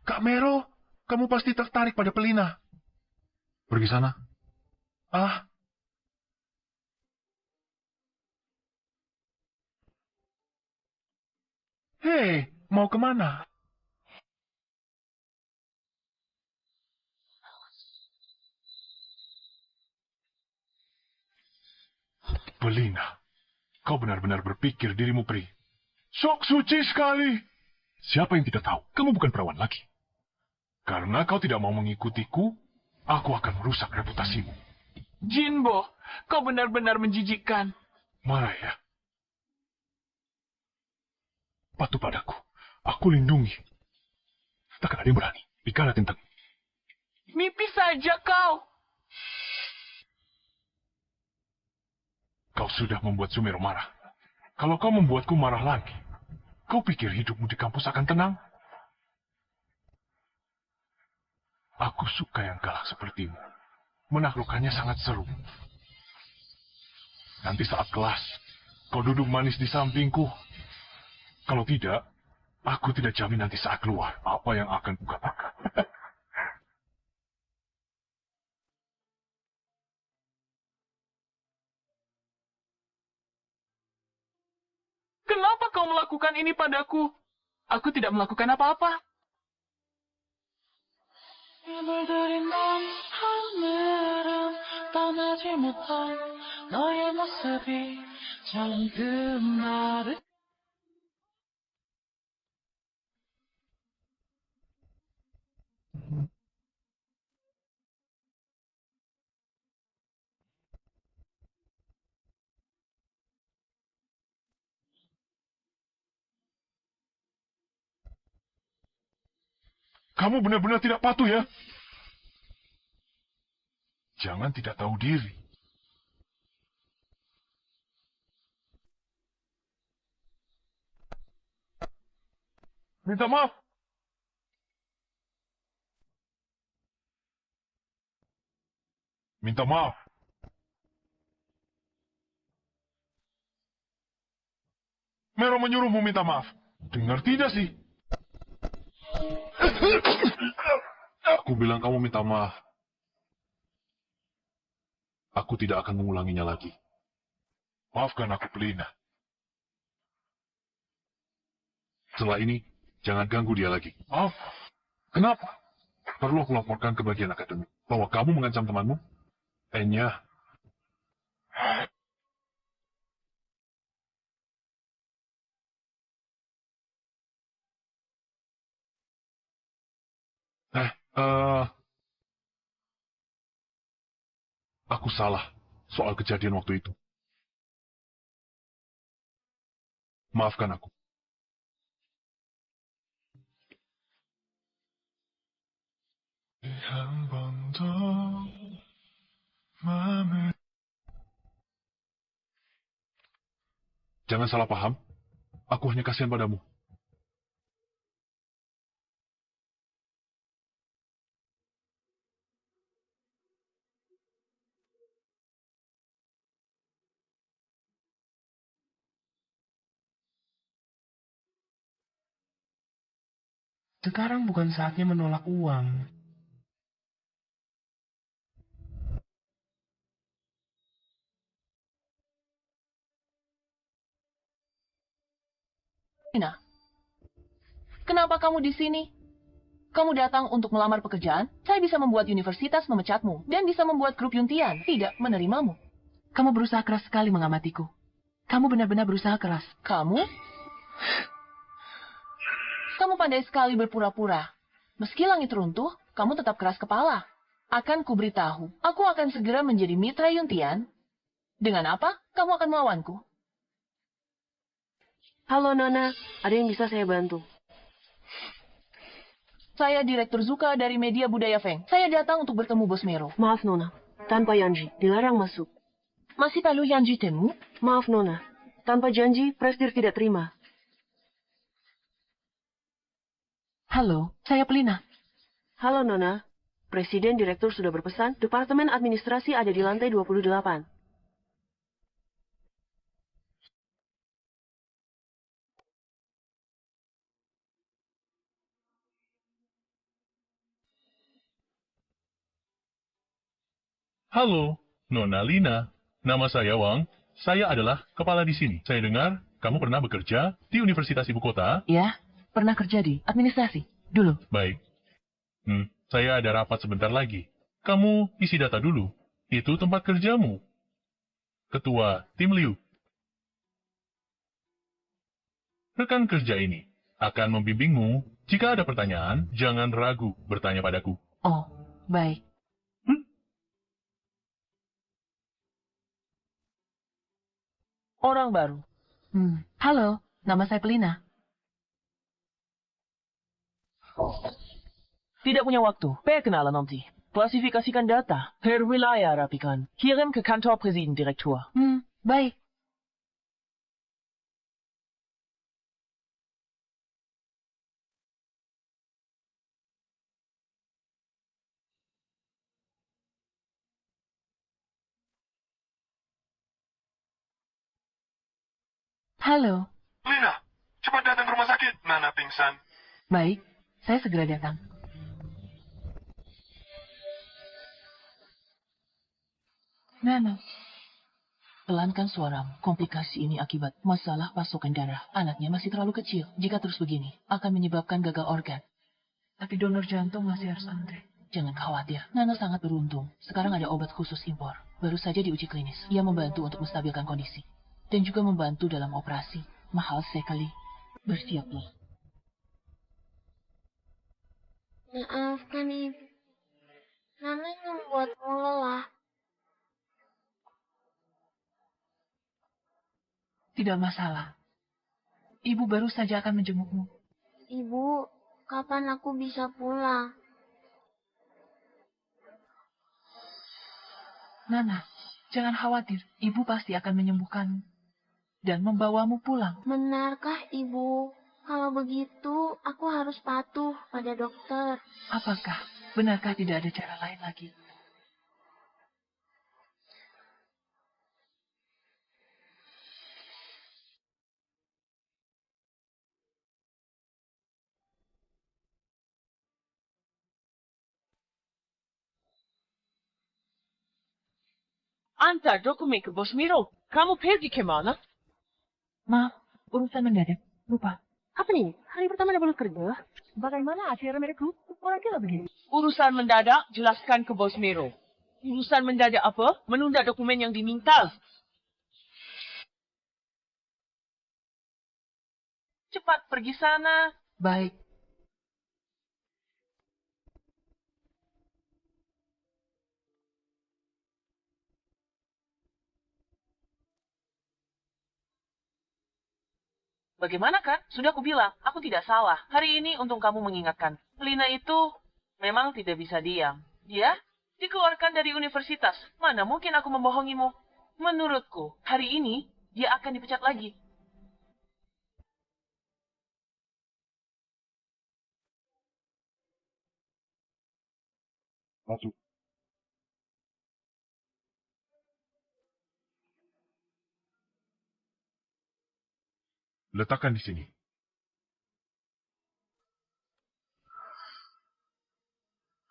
[SPEAKER 1] Kak Mero, kamu pasti tertarik pada Pelina.
[SPEAKER 2] Pergi sana.
[SPEAKER 1] Ah, hei, mau kemana?
[SPEAKER 2] Belina, kau benar-benar berpikir dirimu peri.
[SPEAKER 1] Sok suci sekali.
[SPEAKER 2] Siapa yang tidak tahu? Kamu bukan perawan lagi.
[SPEAKER 1] Karena kau tidak mau mengikutiku, aku akan merusak reputasimu.
[SPEAKER 5] Jinbo, kau benar-benar menjijikkan.
[SPEAKER 2] Marah ya? Patuh padaku. Aku lindungi. Takkan ada yang berani bicara tentang.
[SPEAKER 5] Mimpi saja kau.
[SPEAKER 1] Kau sudah membuat Sumero marah. Kalau kau membuatku marah lagi, kau pikir hidupmu di kampus akan tenang? Aku suka yang galak sepertimu. Menaklukkannya sangat seru. Nanti saat kelas, kau duduk manis di sampingku. Kalau tidak, aku tidak jamin nanti saat keluar apa yang akan kukatakan.
[SPEAKER 5] Kenapa kau melakukan ini padaku? Aku tidak melakukan apa-apa.
[SPEAKER 1] Kamu benar-benar tidak patuh ya? Jangan tidak tahu diri. Minta maaf. Minta maaf. Mero menyuruhmu minta maaf. Dengar tidak sih?
[SPEAKER 2] Aku bilang kamu minta maaf. Aku tidak akan mengulanginya lagi.
[SPEAKER 1] Maafkan aku, Pelina.
[SPEAKER 2] Setelah ini, jangan ganggu dia lagi.
[SPEAKER 1] Maaf. Kenapa?
[SPEAKER 2] Perlu aku laporkan ke bagian akademik bahwa kamu mengancam temanmu? Enya, eh, aku salah soal kejadian waktu itu. Maafkan aku. Jangan salah paham. Aku hanya kasihan padamu.
[SPEAKER 8] Sekarang bukan saatnya menolak uang.
[SPEAKER 3] Lina, kenapa kamu di sini? Kamu datang untuk melamar pekerjaan? Saya bisa membuat universitas memecatmu dan bisa membuat grup Yuntian tidak menerimamu.
[SPEAKER 4] Kamu berusaha keras sekali mengamatiku. Kamu benar-benar berusaha keras.
[SPEAKER 3] Kamu? Kamu pandai sekali berpura-pura. Meski langit runtuh, kamu tetap keras kepala. Akan kuberitahu, aku akan segera menjadi mitra Yuntian. Dengan apa? Kamu akan melawanku.
[SPEAKER 4] Halo Nona, ada yang bisa saya bantu?
[SPEAKER 3] Saya Direktur Zuka dari Media Budaya Feng. Saya datang untuk bertemu Bos Mero.
[SPEAKER 4] Maaf Nona, tanpa Yanji, dilarang masuk.
[SPEAKER 3] Masih perlu Yanji temu?
[SPEAKER 4] Maaf Nona, tanpa janji, Presdir tidak terima.
[SPEAKER 3] Halo, saya Pelina.
[SPEAKER 4] Halo Nona, Presiden Direktur sudah berpesan, Departemen Administrasi ada di lantai 28.
[SPEAKER 6] Halo, Nona Lina. Nama saya Wang. Saya adalah kepala di sini. Saya dengar kamu pernah bekerja di Universitas Ibu Kota.
[SPEAKER 3] Ya, pernah kerja di administrasi. Dulu.
[SPEAKER 6] Baik. Saya ada rapat sebentar lagi. Kamu isi data dulu. Itu tempat kerjamu. Ketua Tim Liu. Rekan kerja ini akan membimbingmu. Jika ada pertanyaan, jangan ragu bertanya padaku.
[SPEAKER 3] Oh, baik.
[SPEAKER 5] Orang baru.
[SPEAKER 3] Halo, nama saya Pelina.
[SPEAKER 5] Tidak punya waktu. Perkenalan nanti. Klasifikasikan data. Per wilayah rapikan. Kirim ke kantor Presiden Direktur.
[SPEAKER 3] Baik. Halo.
[SPEAKER 1] Lina, cepat datang ke rumah sakit. Nana pingsan.
[SPEAKER 3] Baik, saya segera datang. Nana. Pelankan suaramu. Komplikasi ini akibat masalah pasokan darah. Anaknya masih terlalu kecil. Jika terus begini, akan menyebabkan gagal organ. Tapi donor jantung masih harus antri. Jangan khawatir, Nana sangat beruntung. Sekarang ada obat khusus impor. Baru saja diuji klinis. Ia membantu untuk menstabilkan kondisi. Dan juga membantu dalam operasi. Mahal sekali. Bersiaplah.
[SPEAKER 7] Maafkan ibu. Nana membuatmu lelah.
[SPEAKER 3] Tidak masalah. Ibu baru saja akan menjengukmu.
[SPEAKER 7] Ibu, kapan aku bisa pulang?
[SPEAKER 3] Nana, jangan khawatir. Ibu pasti akan menyembuhkanmu. Dan membawamu pulang.
[SPEAKER 7] Benarkah ibu? Kalau begitu, aku harus patuh pada dokter.
[SPEAKER 3] Apakah? Benarkah tidak ada cara lain lagi?
[SPEAKER 5] Antar dokumen ke Bos Miro. Kamu pergi kemana?
[SPEAKER 3] Maaf, urusan mendadak. Lupa.
[SPEAKER 4] Apa nih? Hari pertama udah boleh kerja?
[SPEAKER 3] Bagaimana acara mereka? Orang gila begini.
[SPEAKER 5] Urusan mendadak, jelaskan ke Bos Miro. Urusan mendadak apa? Menunda dokumen yang diminta. Cepat pergi sana.
[SPEAKER 3] Baik.
[SPEAKER 5] Bagaimana kan? Sudah aku bilang, aku tidak salah. Hari ini untung kamu mengingatkan. Lina itu memang tidak bisa diam. Dia dikeluarkan dari universitas. Mana mungkin aku membohongimu? Menurutku, hari ini dia akan dipecat lagi.
[SPEAKER 2] Masuk. Letakkan di sini.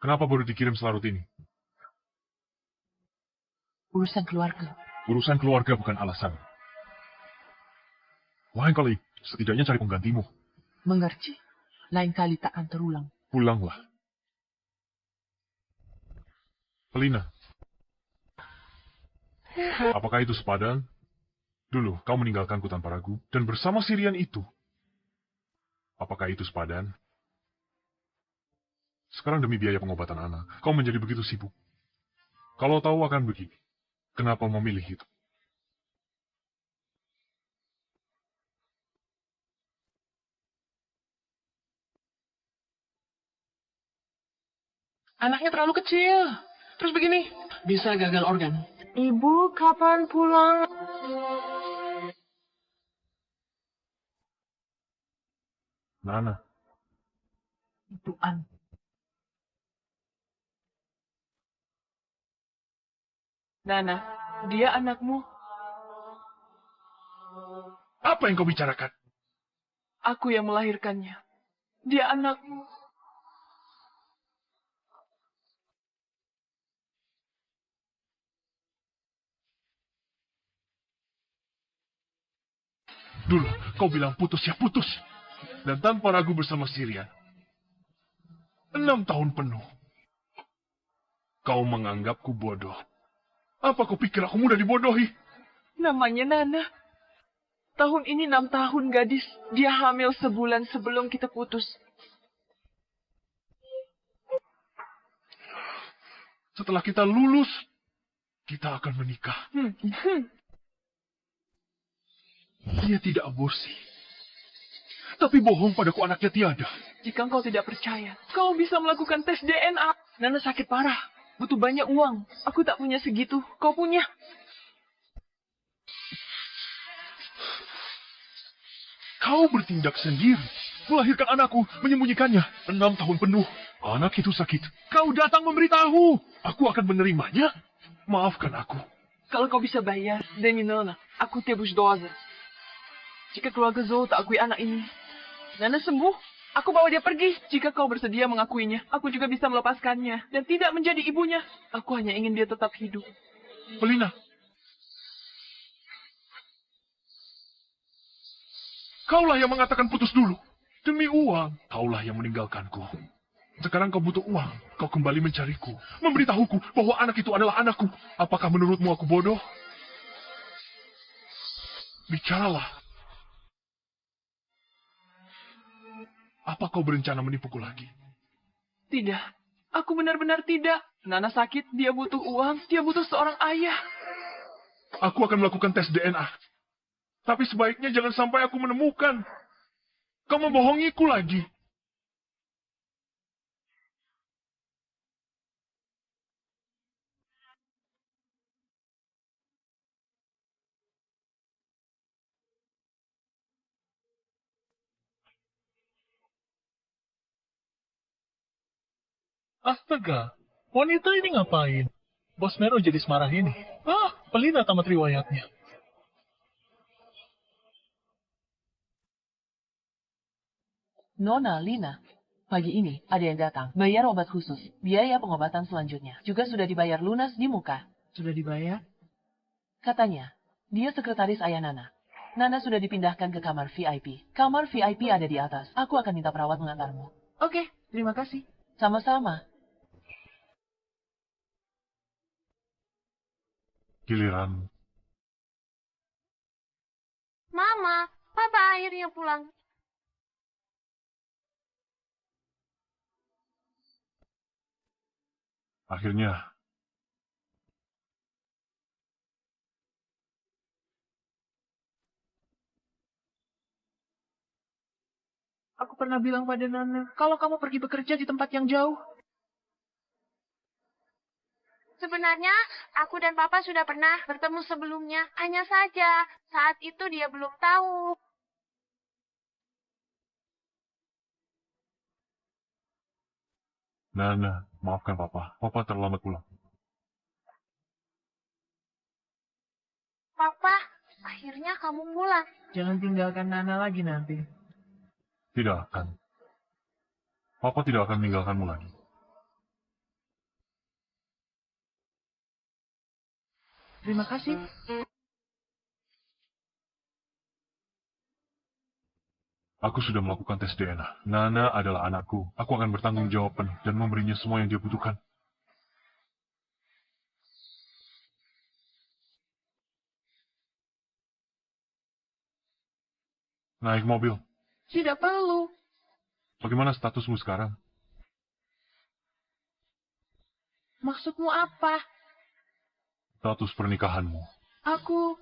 [SPEAKER 1] Kenapa baru dikirim selarut ini?
[SPEAKER 5] Urusan keluarga.
[SPEAKER 1] Urusan keluarga bukan alasan. Lain kali, setidaknya cari penggantimu.
[SPEAKER 5] Mengerti? Lain kali tak akan terulang.
[SPEAKER 1] Pulanglah. Pelina. Apakah itu sepadan? Dulu, kau meninggalkanku tanpa ragu, dan bersama Sirian itu. Apakah itu sepadan? Sekarang demi biaya pengobatan anak, kau menjadi begitu sibuk. Kalau tahu akan begini, kenapa memilih itu?
[SPEAKER 8] Anaknya terlalu kecil. Terus begini, bisa gagal organ.
[SPEAKER 7] Ibu, kapan pulang?
[SPEAKER 1] Nana,
[SPEAKER 5] Itu An.
[SPEAKER 4] Nana, dia anakmu.
[SPEAKER 1] apa yang kau bicarakan?
[SPEAKER 4] Aku yang melahirkannya. Dia anakmu.
[SPEAKER 1] Dulu, kau bilang putus ya putus. Dan tanpa ragu bersama Sirian. 6 tahun penuh. Kau menganggapku bodoh. Apa kau pikir aku mudah dibodohi?
[SPEAKER 4] Namanya Nana. Tahun ini 6 tahun gadis. Dia hamil sebulan sebelum kita putus.
[SPEAKER 1] Setelah kita lulus, kita akan menikah. Dia tidak aborsi. Tapi bohong padaku anaknya tiada.
[SPEAKER 4] Jika engkau tidak percaya, kau bisa melakukan tes DNA. Nana sakit parah. Butuh banyak uang. Aku tak punya segitu. Kau punya.
[SPEAKER 1] Kau bertindak sendiri. Melahirkan anakku, menyembunyikannya. 6 tahun penuh. Anak itu sakit. Kau datang memberitahu. Aku akan menerimanya. Maafkan aku.
[SPEAKER 4] Kalau kau bisa bayar, demi Nona, aku tebus dosa. Jika keluarga Zou tak akui anak ini, Nana sembuh, aku bawa dia pergi. Jika kau bersedia mengakuinya, aku juga bisa melepaskannya dan tidak menjadi ibunya. Aku hanya ingin dia tetap hidup.
[SPEAKER 1] Pelina. Kaulah yang mengatakan putus dulu. Demi uang, kaulah yang meninggalkanku. Sekarang kau butuh uang. Kau kembali mencariku. Memberitahuku bahwa anak itu adalah anakku. Apakah menurutmu aku bodoh? Bicaralah. Apa kau berencana menipuku lagi?
[SPEAKER 4] Tidak, aku benar-benar tidak. Nana sakit, dia butuh uang, dia butuh seorang ayah.
[SPEAKER 1] Aku akan melakukan tes DNA. Tapi sebaiknya jangan sampai aku menemukan. Kau membohongiku lagi.
[SPEAKER 6] Astaga, wanita ini ngapain? Bos Mero jadi semarah ini. Pelina tamat riwayatnya.
[SPEAKER 5] Nona, Lina. Pagi ini ada yang datang. Bayar obat khusus. Biaya pengobatan selanjutnya. Juga sudah dibayar lunas di muka.
[SPEAKER 4] Sudah dibayar?
[SPEAKER 5] Katanya, dia sekretaris ayah Nana. Nana sudah dipindahkan ke kamar VIP. Kamar VIP ada di atas. Aku akan minta perawat mengantarmu.
[SPEAKER 4] Oke, terima kasih.
[SPEAKER 5] Sama-sama.
[SPEAKER 1] Giliran.
[SPEAKER 7] Mama, Papa akhirnya pulang.
[SPEAKER 1] Akhirnya.
[SPEAKER 4] Aku pernah bilang pada Nana, kalau kamu pergi bekerja di tempat yang jauh.
[SPEAKER 7] Sebenarnya, aku dan Papa sudah pernah bertemu sebelumnya. Hanya saja, saat itu dia belum tahu.
[SPEAKER 1] Nana, maafkan Papa. Papa terlambat pulang.
[SPEAKER 7] Papa, akhirnya kamu pulang.
[SPEAKER 4] Jangan tinggalkan Nana lagi nanti.
[SPEAKER 1] Tidak akan. Papa tidak akan meninggalkanmu lagi.
[SPEAKER 5] Terima kasih.
[SPEAKER 2] Aku sudah melakukan tes DNA. Nana adalah anakku. Aku akan bertanggung jawab penuh dan memberinya semua yang dia butuhkan. Naik mobil.
[SPEAKER 3] Tidak perlu.
[SPEAKER 2] Bagaimana statusmu sekarang?
[SPEAKER 3] Maksudmu apa?
[SPEAKER 2] Status pernikahanmu.
[SPEAKER 3] Aku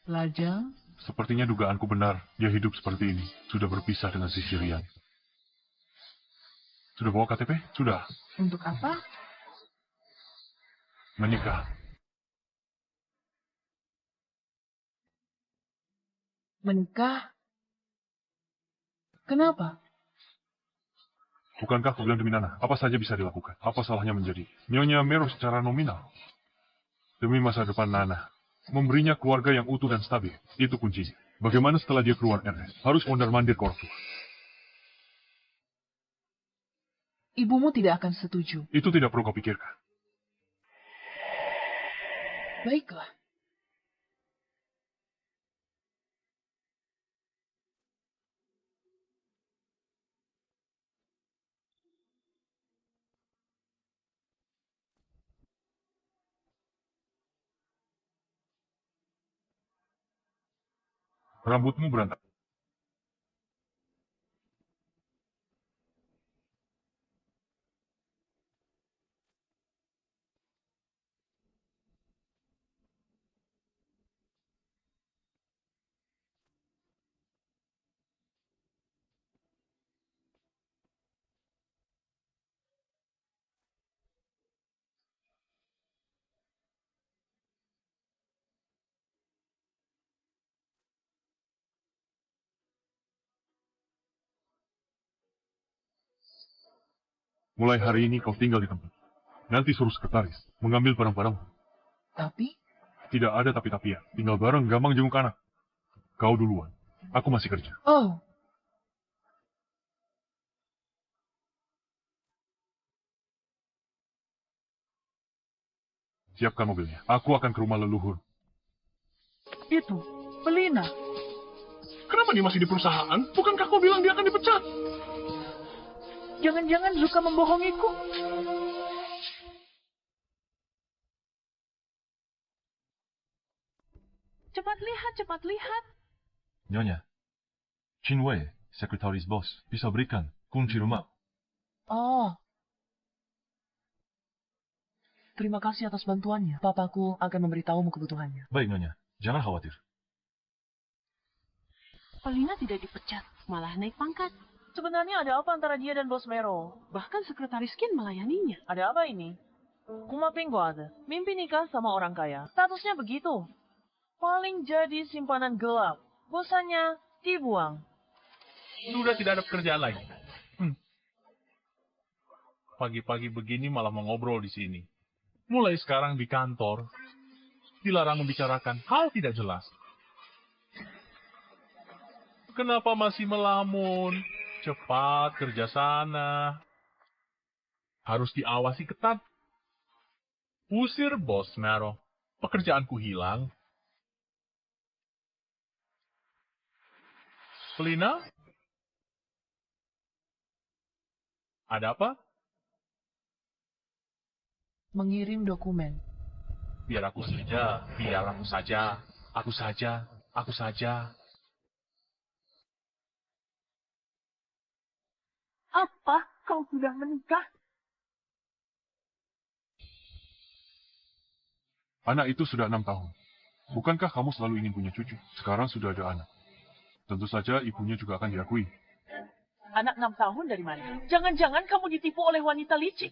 [SPEAKER 3] lajang.
[SPEAKER 2] Sepertinya dugaanku benar. Dia hidup seperti ini. Sudah berpisah dengan si Syrian. Sudah bawa KTP? Sudah.
[SPEAKER 3] Untuk apa?
[SPEAKER 2] Menikah.
[SPEAKER 3] Menikah? Kenapa?
[SPEAKER 2] Bukankah aku bilang demi Nana? Apa saja bisa dilakukan. Apa salahnya menjadi Nyonya Mero secara nominal? Demi masa depan Nana. Memberinya keluarga yang utuh dan stabil. Itu kuncinya. Bagaimana setelah dia keluar RS? Harus mondar-mandir ke orang tua.
[SPEAKER 3] Ibumu tidak akan setuju.
[SPEAKER 2] Itu tidak perlu kau pikirkan.
[SPEAKER 3] Baiklah.
[SPEAKER 2] Rambutmu berantakan. Mulai hari ini kau tinggal di tempat. Nanti suruh sekretaris mengambil barang-barang.
[SPEAKER 3] Tapi?
[SPEAKER 2] Tidak ada tapi-tapian. Tinggal bareng, gampang jenguk anak. Kau duluan. Aku masih kerja.
[SPEAKER 3] Oh.
[SPEAKER 2] Siapkan mobilnya. Aku akan ke rumah leluhur.
[SPEAKER 5] Itu, Belina.
[SPEAKER 1] Kenapa dia masih di perusahaan? Bukankah kau bilang dia akan dipecat?
[SPEAKER 5] Jangan-jangan Zuka membohongiku.
[SPEAKER 4] Cepat lihat, cepat lihat.
[SPEAKER 2] Nyonya, Chinwei, sekretaris bos, bisa berikan kunci rumah.
[SPEAKER 5] Oh. Terima kasih atas bantuannya. Papaku akan memberitahumu kebutuhannya.
[SPEAKER 2] Baik, Nyonya. Jangan khawatir.
[SPEAKER 4] Polina tidak dipecat, malah naik pangkat.
[SPEAKER 5] Sebenarnya ada apa antara dia dan Bos Mero?
[SPEAKER 4] Bahkan sekretaris Kin melayaninya.
[SPEAKER 5] Ada apa ini? Kumapinggo ada. Mimpi nikah sama orang kaya. Statusnya begitu. Paling jadi simpanan gelap. Bosannya dibuang.
[SPEAKER 6] Sudah tidak ada pekerjaan lagi. Pagi-pagi begini malah mau ngobrol di sini. Mulai sekarang di kantor, dilarang membicarakan hal tidak jelas. Kenapa masih melamun? Cepat kerja sana. Harus diawasi ketat. Usir Bos Mero. Pekerjaanku hilang. Pelina? Ada apa?
[SPEAKER 3] Mengirim dokumen.
[SPEAKER 6] Biar aku saja, biar aku saja, aku saja, aku saja.
[SPEAKER 5] Apa? Kau sudah menikah?
[SPEAKER 2] Anak itu sudah 6 tahun. Bukankah kamu selalu ingin punya cucu? Sekarang sudah ada anak. Tentu saja ibunya juga akan diakui.
[SPEAKER 5] Anak 6 tahun dari mana? Jangan-jangan kamu ditipu oleh wanita licik.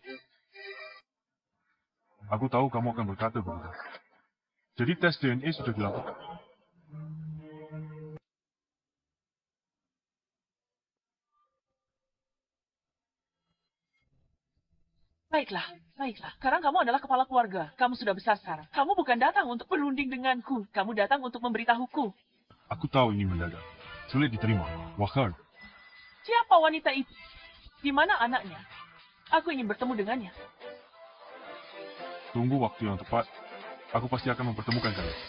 [SPEAKER 2] Aku tahu kamu akan berkata begitu. Jadi tes DNA sudah dilakukan.
[SPEAKER 5] Baiklah, baiklah. Sekarang kamu adalah kepala keluarga. Kamu sudah besar sekarang. Kamu bukan datang untuk berunding denganku. Kamu datang untuk memberitahuku.
[SPEAKER 2] Aku tahu ini mendadak. Sulit diterima. Wakar.
[SPEAKER 5] Siapa wanita itu? Di mana anaknya? Aku ingin bertemu dengannya.
[SPEAKER 2] Tunggu waktu yang tepat. Aku pasti akan mempertemukan kalian.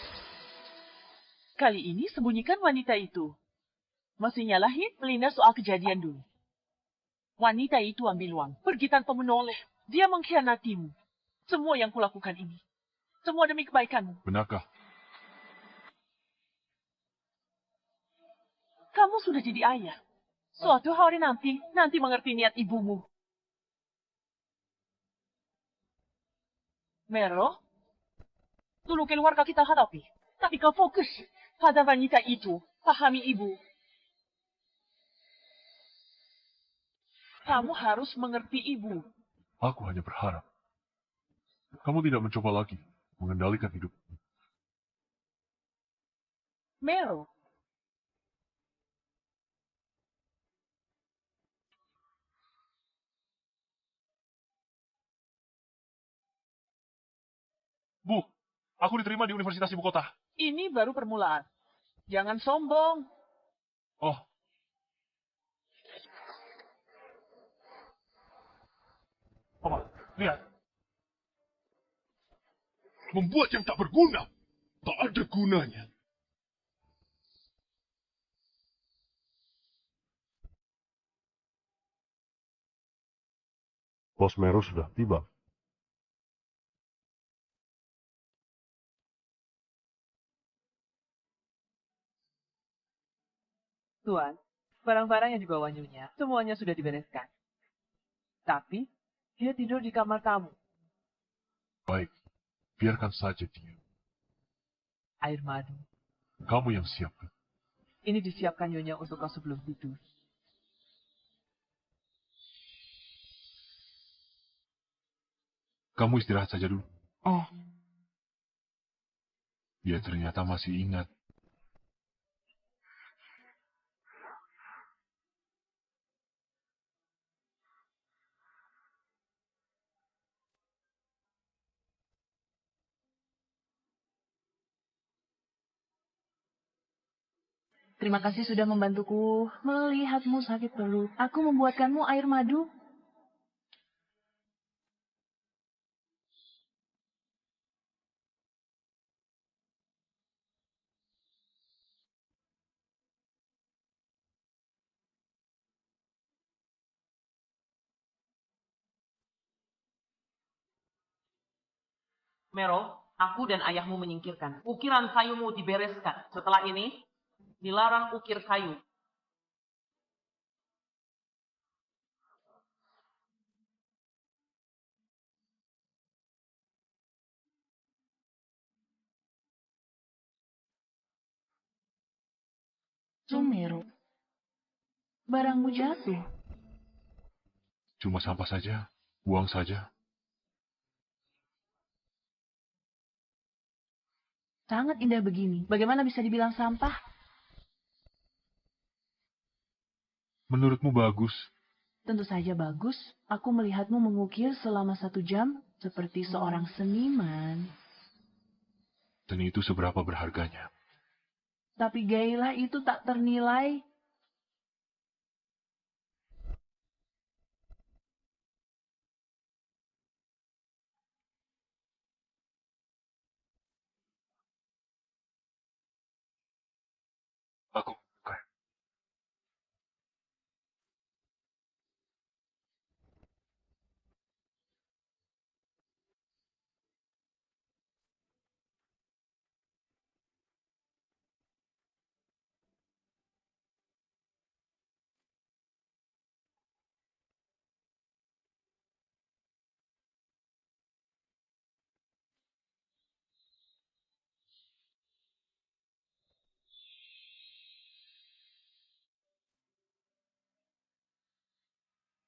[SPEAKER 5] Kali ini sembunyikan wanita itu. Masih nyalahin Melina soal kejadian dulu. Wanita itu ambil uang, pergi tanpa menoleh. Dia mengkhianatimu. Semua yang kulakukan ini. Semua demi kebaikanmu.
[SPEAKER 2] Benarkah?
[SPEAKER 5] Kamu sudah jadi ayah. Suatu hari nanti mengerti niat ibumu. Mero, dulu keluarga kita hadapi. Tapi kau fokus pada wanita itu. Pahami ibu. Kamu harus mengerti ibu.
[SPEAKER 2] Aku hanya berharap kamu tidak mencoba lagi mengendalikan hidup.
[SPEAKER 5] Mero,
[SPEAKER 2] Bu, aku diterima di Universitas Ibu Kota.
[SPEAKER 5] ini baru permulaan. Jangan sombong.
[SPEAKER 2] Oh. Apa? Lihat. Membuat yang tak berguna. Tak ada gunanya. Bos Meru sudah tiba.
[SPEAKER 5] Tuan, barang-barang yang dibawa Nyonya, semuanya sudah dibereskan. Tapi, dia tidur di kamar tamu.
[SPEAKER 2] Baik, biarkan saja dia.
[SPEAKER 5] Air madu.
[SPEAKER 2] Kamu yang siapkan.
[SPEAKER 5] Ini disiapkan Nyonya untuk kau sebelum tidur.
[SPEAKER 2] Kamu istirahat saja dulu.
[SPEAKER 5] Oh.
[SPEAKER 2] Dia ternyata masih ingat.
[SPEAKER 4] Terima kasih sudah membantuku melihatmu sakit perut. Aku membuatkanmu air madu.
[SPEAKER 5] Mero, aku dan ayahmu menyingkirkan. Ukiran kayumu dibereskan. Setelah ini, dilarang ukir kayu.
[SPEAKER 4] Sumero. Barangmu jatuh.
[SPEAKER 2] Cuma sampah saja, buang saja.
[SPEAKER 4] Sangat indah begini. Bagaimana bisa dibilang sampah?
[SPEAKER 2] Menurutmu bagus.
[SPEAKER 4] Tentu saja bagus. Aku melihatmu mengukir selama 1 jam seperti seorang seniman.
[SPEAKER 2] Dan itu seberapa berharganya.
[SPEAKER 4] Tapi gairah itu tak ternilai.
[SPEAKER 2] Aku bukan.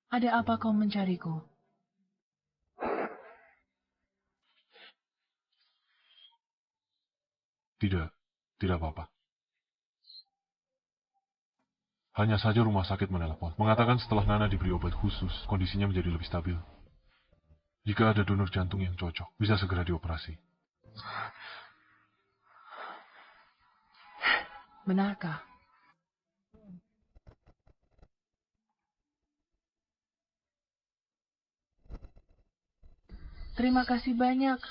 [SPEAKER 4] Ada apa kau mencariku?
[SPEAKER 2] Tidak, tidak apa-apa. Hanya saja rumah sakit menelepon. Mengatakan setelah Nana diberi obat khusus, kondisinya menjadi lebih stabil. Jika ada donor jantung yang cocok, bisa segera dioperasi.
[SPEAKER 4] Benarkah? Terima kasih banyak.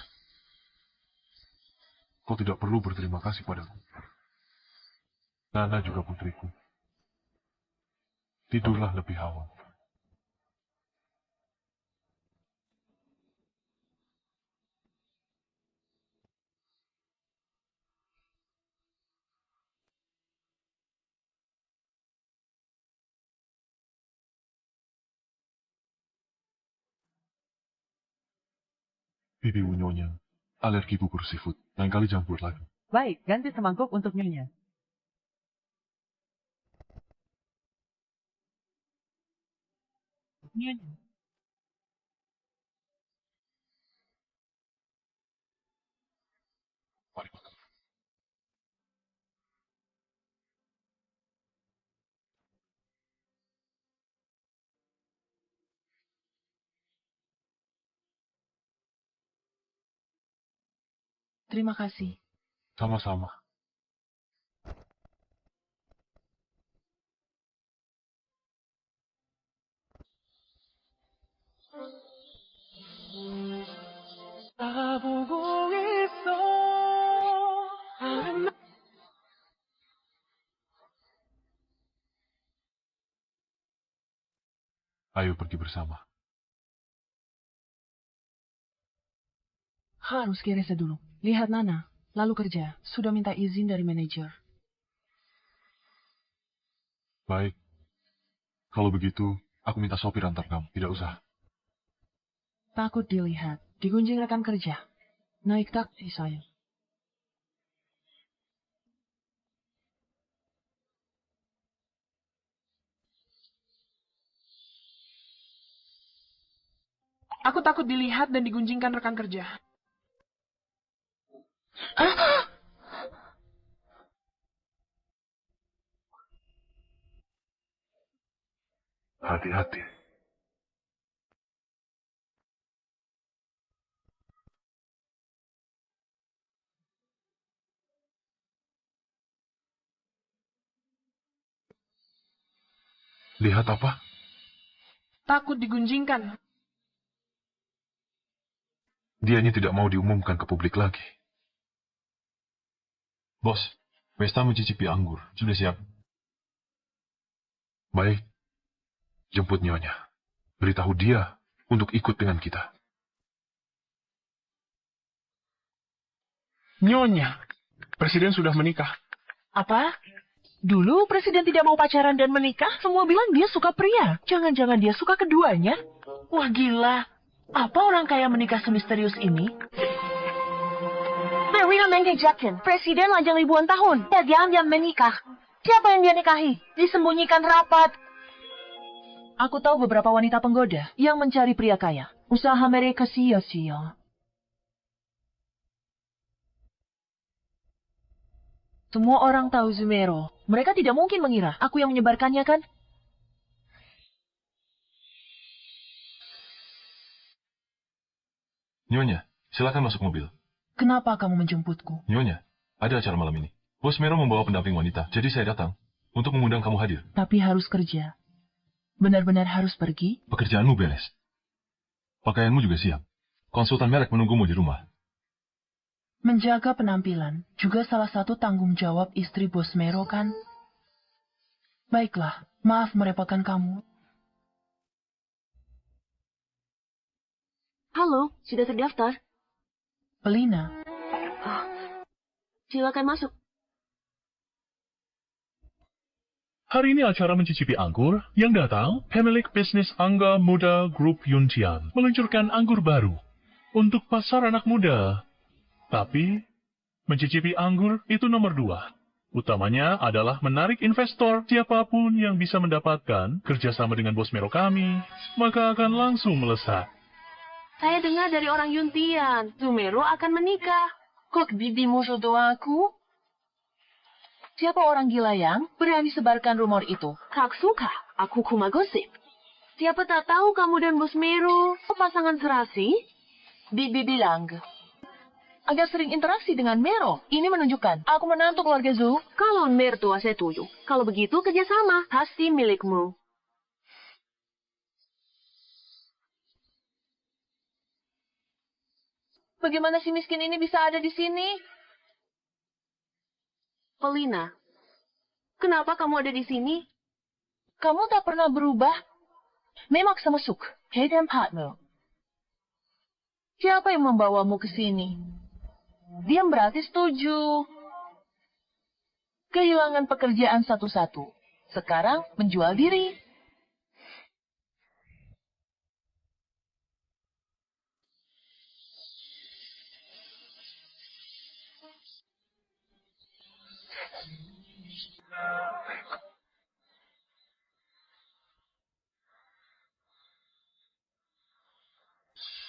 [SPEAKER 2] Kau tidak perlu berterima kasih padaku. Nana juga putriku. Tidurlah lebih awal. Bibi Nyonya, alergi bubur seafood. Lain kali jangan buat lagi.
[SPEAKER 5] Baik, ganti semangkuk untuk Nyonya. Nyonya.
[SPEAKER 2] Mari makan.
[SPEAKER 4] Terima kasih.
[SPEAKER 2] Sama-sama. Ayo pergi bersama.
[SPEAKER 4] Harus ke Reza dulu. Lihat Nana, lalu kerja. Sudah minta izin dari manajer.
[SPEAKER 2] Baik. Kalau begitu, aku minta sopir antar kamu. Tidak usah.
[SPEAKER 4] Takut dilihat. Digunjing rekan kerja. Naik taksi saya.
[SPEAKER 8] Aku takut dilihat dan digunjingkan rekan kerja.
[SPEAKER 2] Hati-hati. Lihat apa?
[SPEAKER 8] Takut digunjingkan.
[SPEAKER 2] Dianya tidak mau diumumkan ke publik lagi. Bos, pesta mencicipi anggur. Sudah siap? Baik. Jemput Nyonya. Beritahu dia untuk ikut dengan kita.
[SPEAKER 1] Nyonya, Presiden sudah menikah.
[SPEAKER 5] Apa? Dulu Presiden tidak mau pacaran dan menikah, semua bilang dia suka pria. Jangan-jangan dia suka keduanya? Wah gila. Apa orang kaya menikah semisterius ini?
[SPEAKER 7] Verena menggejakin. Presiden lajang ribuan tahun. Ya, dia menikah. Siapa yang dia nikahi? Disembunyikan rapat.
[SPEAKER 4] Aku tahu beberapa wanita penggoda yang mencari pria kaya. Usaha mereka sia-sia. Semua orang tahu Zumero. Mereka tidak mungkin mengira aku yang menyebarkannya, kan?
[SPEAKER 2] Nyonya, silakan masuk mobil.
[SPEAKER 4] Kenapa kamu menjemputku?
[SPEAKER 2] Nyonya, ada acara malam ini. Bos Mero membawa pendamping wanita, jadi saya datang untuk mengundang kamu hadir.
[SPEAKER 4] Tapi harus kerja. Benar-benar harus pergi?
[SPEAKER 2] Pekerjaanmu beres. Pakaianmu juga siap. Konsultan merek menunggumu di rumah.
[SPEAKER 4] Menjaga penampilan juga salah satu tanggung jawab istri Bos Mero, kan? Baiklah, maaf merepotkan kamu.
[SPEAKER 7] Halo, sudah terdaftar?
[SPEAKER 4] Pelina,
[SPEAKER 7] Silakan masuk.
[SPEAKER 6] Hari ini acara mencicipi anggur yang datang, pemilik bisnis Angga Muda Group Yuntian meluncurkan anggur baru untuk pasar anak muda. Tapi, mencicipi anggur itu nomor 2. Utamanya adalah menarik investor. Siapapun yang bisa mendapatkan kerjasama dengan Bos Mero kami, maka akan langsung melesat.
[SPEAKER 7] Saya dengar dari orang Yuntian. Zumero akan menikah.
[SPEAKER 4] kok bibimu jodoh aku? Siapa orang gila yang berani sebarkan rumor itu?
[SPEAKER 7] Kak suka, aku kuma gosip. Siapa tak tahu kamu dan Bos Mero pasangan serasi?
[SPEAKER 4] Bibi bilang, agak sering interaksi dengan Mero. Ini menunjukkan aku menantu keluarga Zhu.
[SPEAKER 7] Kalau mertua setuju. Kalau begitu kerjasama, pasti milikmu.
[SPEAKER 3] Bagaimana si miskin ini bisa ada di sini?
[SPEAKER 4] Pelina, kenapa kamu ada di sini?
[SPEAKER 3] Kamu tak pernah berubah. Memang sama Suk, Hayden partner. Siapa yang membawamu ke sini? Dia berarti setuju. Kehilangan pekerjaan satu-satu. Sekarang menjual diri.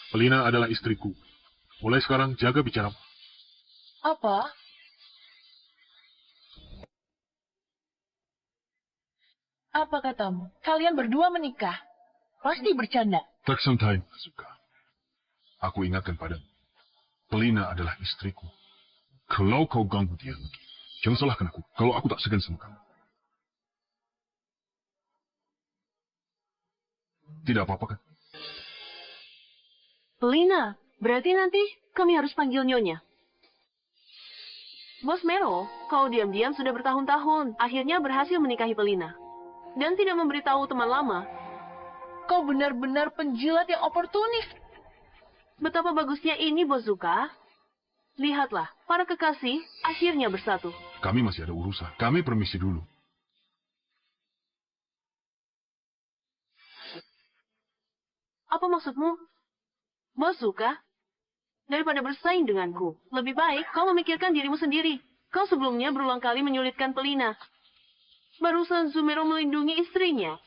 [SPEAKER 2] Pelina adalah istriku. Mulai sekarang jaga bicara.
[SPEAKER 3] Apa? Apa katamu? Kalian berdua menikah. Pasti bercanda.
[SPEAKER 2] Take some time, Asuka. Aku ingatkan padamu. Pelina adalah istriku. Kalau kau ganggu dia lagi, jangan salahkan aku kalau aku tak segan sama kamu. Tidak apa-apa kan?
[SPEAKER 4] Pelina, berarti nanti kami harus panggil Nyonya. Bos Mero, kau diam-diam sudah bertahun-tahun, akhirnya berhasil menikahi Pelina. Dan tidak memberitahu teman lama.
[SPEAKER 3] Kau benar-benar penjilat yang oportunis.
[SPEAKER 4] Betapa bagusnya ini, Bos Zuka. Lihatlah, para kekasih akhirnya bersatu.
[SPEAKER 2] Kami masih ada urusan. Kami permisi dulu.
[SPEAKER 4] Apa maksudmu? Bos Zuka, daripada bersaing denganku, lebih baik kau memikirkan dirimu sendiri. Kau sebelumnya berulang kali menyulitkan Pelina. Barusan Zumero melindungi istrinya.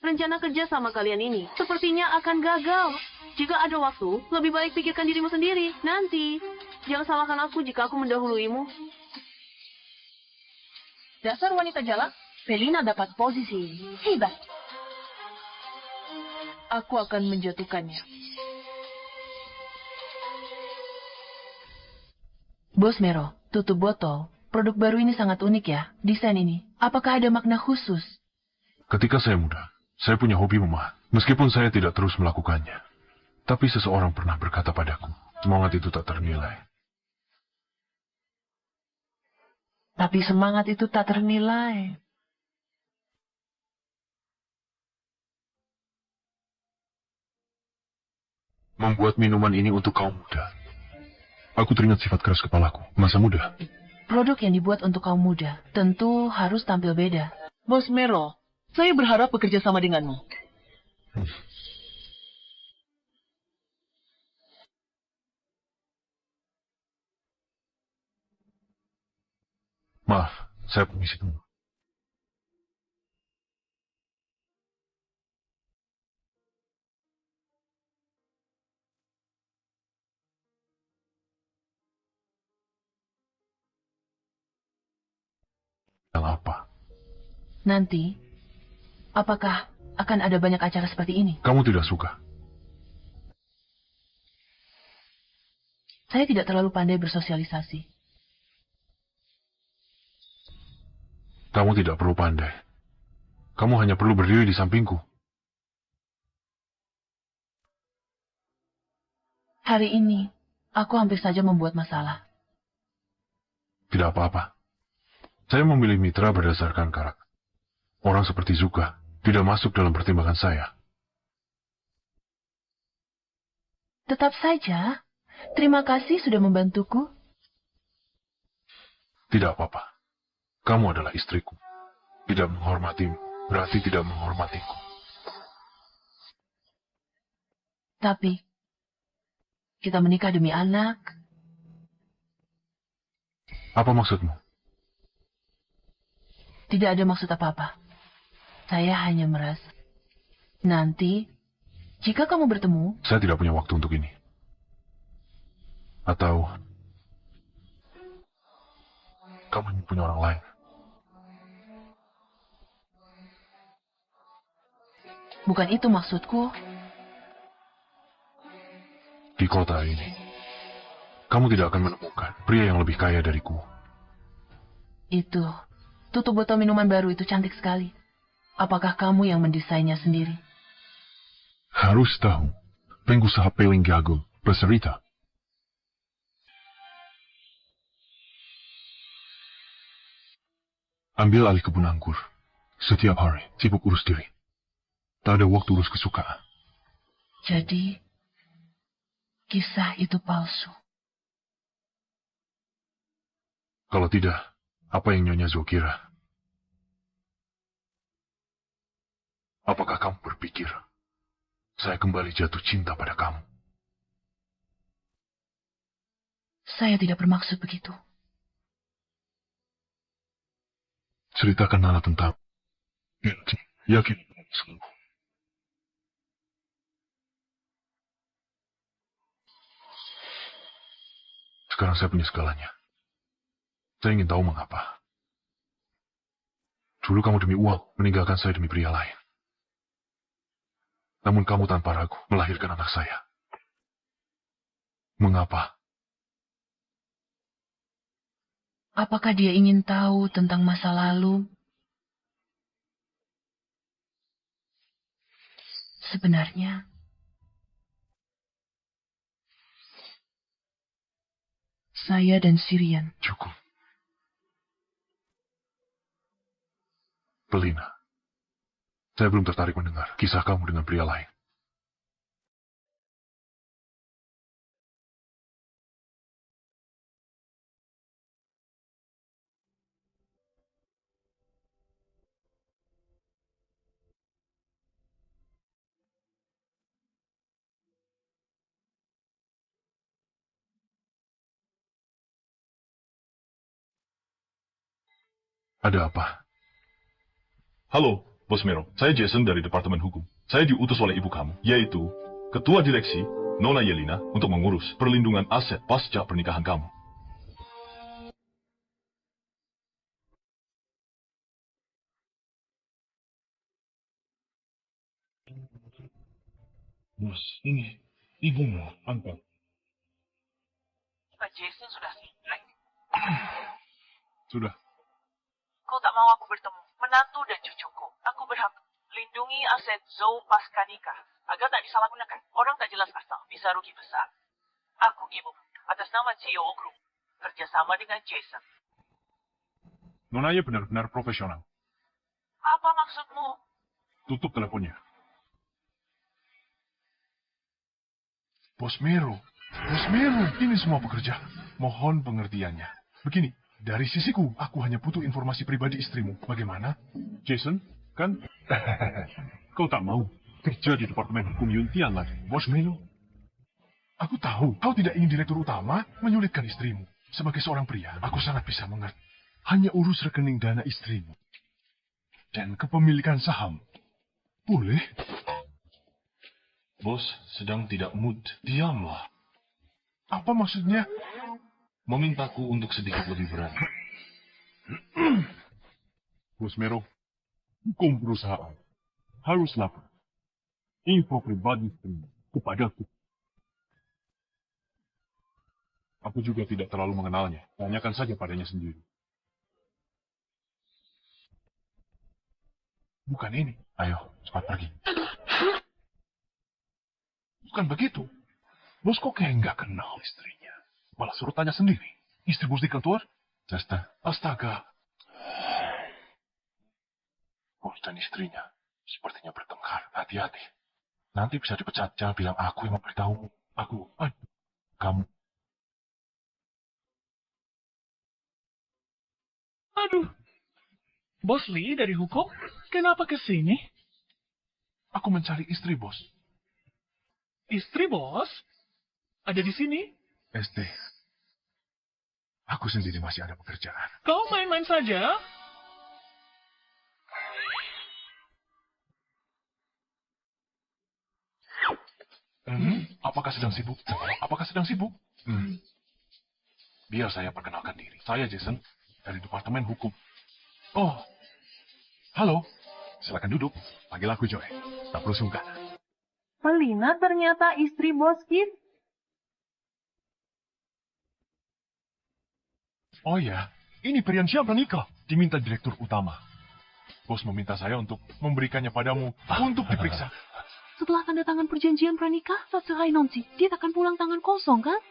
[SPEAKER 4] Rencana kerja sama kalian ini sepertinya akan gagal. Jika ada waktu, lebih baik pikirkan dirimu sendiri. Nanti, jangan salahkan aku jika aku mendahuluimu.
[SPEAKER 3] Dasar wanita jalak, Pelina dapat posisi. Hebat. Aku akan menjatuhkannya. Bos Mero, tutup botol. Produk baru ini sangat unik ya, desain ini. Apakah ada makna khusus?
[SPEAKER 2] Ketika saya muda, saya punya hobi memahat. Meskipun saya tidak terus melakukannya. Tapi seseorang pernah berkata padaku, semangat itu tak ternilai.
[SPEAKER 3] Tapi semangat itu tak ternilai.
[SPEAKER 2] Membuat minuman ini untuk kaum muda. Aku teringat sifat keras kepalaku, masa muda.
[SPEAKER 3] Produk yang dibuat untuk kaum muda tentu harus tampil beda.
[SPEAKER 5] Bos Mero, saya berharap bekerja sama denganmu.
[SPEAKER 2] Maaf, saya permisi dulu. Yang apa?
[SPEAKER 3] Nanti, apakah akan ada banyak acara seperti ini?
[SPEAKER 2] Kamu tidak suka?
[SPEAKER 3] Saya tidak terlalu pandai bersosialisasi.
[SPEAKER 2] Kamu tidak perlu pandai. Kamu hanya perlu berdiri di sampingku.
[SPEAKER 3] Hari ini, aku hampir saja membuat masalah.
[SPEAKER 2] Tidak apa-apa. Saya memilih mitra berdasarkan karakter. Orang seperti Zuka tidak masuk dalam pertimbangan saya.
[SPEAKER 3] Tetap saja, terima kasih sudah membantuku.
[SPEAKER 2] Tidak apa-apa. Kamu adalah istriku. Tidak menghormatimu berarti tidak menghormatiku.
[SPEAKER 3] Tapi, kita menikah demi anak.
[SPEAKER 2] Apa maksudmu?
[SPEAKER 3] Tidak ada maksud apa-apa. Saya hanya merasa, nanti, jika kamu bertemu...
[SPEAKER 2] Saya tidak punya waktu untuk ini. Atau, kamu punya orang lain.
[SPEAKER 3] Bukan itu maksudku.
[SPEAKER 2] Di kota ini, kamu tidak akan menemukan pria yang lebih kaya dariku.
[SPEAKER 3] Itu, tutup botol minuman baru itu cantik sekali. Apakah kamu yang mendesainnya sendiri?
[SPEAKER 2] Harus tahu, pengusaha paling gagal bercerita. Ambil alih kebun anggur. Setiap hari, sibuk urus diri. Tak ada waktu urus kesukaan.
[SPEAKER 4] Jadi, kisah itu palsu.
[SPEAKER 2] Kalau tidak, apa yang Nyonya Zhou kira? Apakah kamu berpikir saya kembali jatuh cinta pada kamu?
[SPEAKER 4] Saya tidak bermaksud begitu.
[SPEAKER 2] Ceritakan Nana tentang yakin sungguh. Sekarang saya punya segalanya. Saya ingin tahu mengapa. Dulu kamu demi uang meninggalkan saya demi pria lain. Namun kamu tanpa ragu melahirkan anak saya. Mengapa?
[SPEAKER 4] Apakah dia ingin tahu tentang masa lalu? Sebenarnya, saya dan Sirian.
[SPEAKER 2] Cukup. Belina, saya belum tertarik mendengar kisah kamu dengan pria lain. Ada apa? Halo, Bos Mero. Saya Jason dari Departemen Hukum. Saya diutus oleh ibu kamu, yaitu Ketua Direksi, Nona Yelina, untuk mengurus perlindungan aset pasca pernikahan kamu. Bos, ini ibumu, angkat.
[SPEAKER 5] Pak Jason sudah selesai.
[SPEAKER 2] Sudah.
[SPEAKER 5] Kau tak mau aku bertemu menantu dan cucuku. Aku berhak lindungi aset Zhou pasca nikah agar tak disalahgunakan. Orang tak jelas asal bisa rugi besar. Aku ibu atas nama CEO Group kerjasama dengan Jason.
[SPEAKER 2] Nonanya benar-benar profesional.
[SPEAKER 5] Apa maksudmu?
[SPEAKER 2] Tutup teleponnya. Bos Mero, ini semua pekerjaan. Mohon pengertiannya. Begini, dari sisiku, aku hanya butuh informasi pribadi istrimu. Bagaimana?
[SPEAKER 1] Jason, kan? Kau tak mau kerja di Departemen Hukum Yuntian lagi, Bos Melo?
[SPEAKER 2] Aku tahu, kau tidak ingin direktur utama menyulitkan istrimu. Sebagai seorang pria, aku sangat bisa mengerti. Hanya urus rekening dana istrimu. Dan kepemilikan saham. Boleh?
[SPEAKER 9] Bos sedang tidak mood. Diamlah.
[SPEAKER 2] Apa maksudnya?
[SPEAKER 9] Memintaku untuk sedikit lebih berani.
[SPEAKER 1] Bos Mero, hukum perusahaan harus lapor info pribadi kepadaku. Aku juga tidak terlalu mengenalnya. Tanyakan saja padanya sendiri.
[SPEAKER 2] Bukan ini. Ayo, cepat pergi. Bukan begitu. Bos kok kayak nggak kenal istrinya. Malah suruh tanya sendiri. Istri bos di kantor? Astaga. Bos dan istrinya sepertinya bertengkar. Hati-hati. Nanti bisa dipecat. Jangan bilang aku yang memberitahumu. Kamu.
[SPEAKER 6] Aduh. Bos Lee dari hukum, kenapa ke sini?
[SPEAKER 2] Aku mencari istri bos.
[SPEAKER 6] Istri bos? Ada di sini?
[SPEAKER 2] SD. Aku sendiri masih ada pekerjaan.
[SPEAKER 6] Kau main-main saja?
[SPEAKER 2] Apakah sedang sibuk? Biar saya perkenalkan diri. Saya Jason, dari Departemen Hukum. Oh, halo. Silakan duduk. Panggil aku Joy. Tak perlu sungkan.
[SPEAKER 4] Pelina ternyata istri bos Kit.
[SPEAKER 2] Oh ya, ini Perian siapa nikah? Diminta direktur utama. Bos meminta saya untuk memberikannya padamu untuk diperiksa.
[SPEAKER 4] Setelah tanda tangan perjanjian pranikah, sesuai nonsi, dia akan pulang tangan kosong, kan?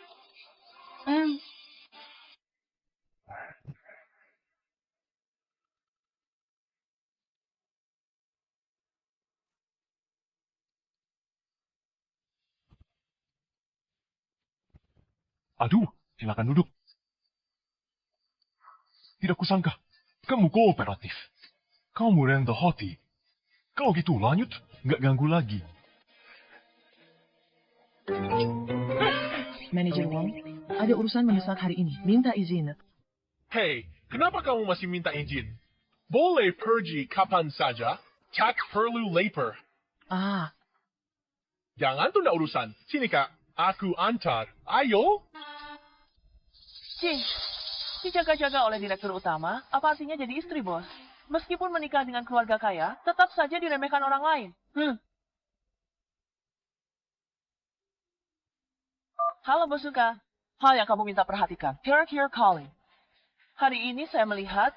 [SPEAKER 2] Aduh, silakan duduk. Tidak kusangka, kamu kooperatif. Kamu rendah hati. Kalau gitu lanjut, nggak ganggu lagi.
[SPEAKER 5] Manajer Wong, ada urusan mendesak hari ini. Minta izin.
[SPEAKER 6] Hei, kenapa kamu masih minta izin? Boleh pergi kapan saja, tak perlu lapar.
[SPEAKER 5] Ah,
[SPEAKER 6] Jangan tunda urusan. Sini kak, aku antar. Ayo.
[SPEAKER 5] Cing, dijaga-jaga oleh direktur utama, apa artinya jadi istri, bos? Meskipun menikah dengan keluarga kaya, tetap saja diremehkan orang lain. Halo, Bos Suka. Hal yang kamu minta perhatikan. Here calling. Hari ini saya melihat...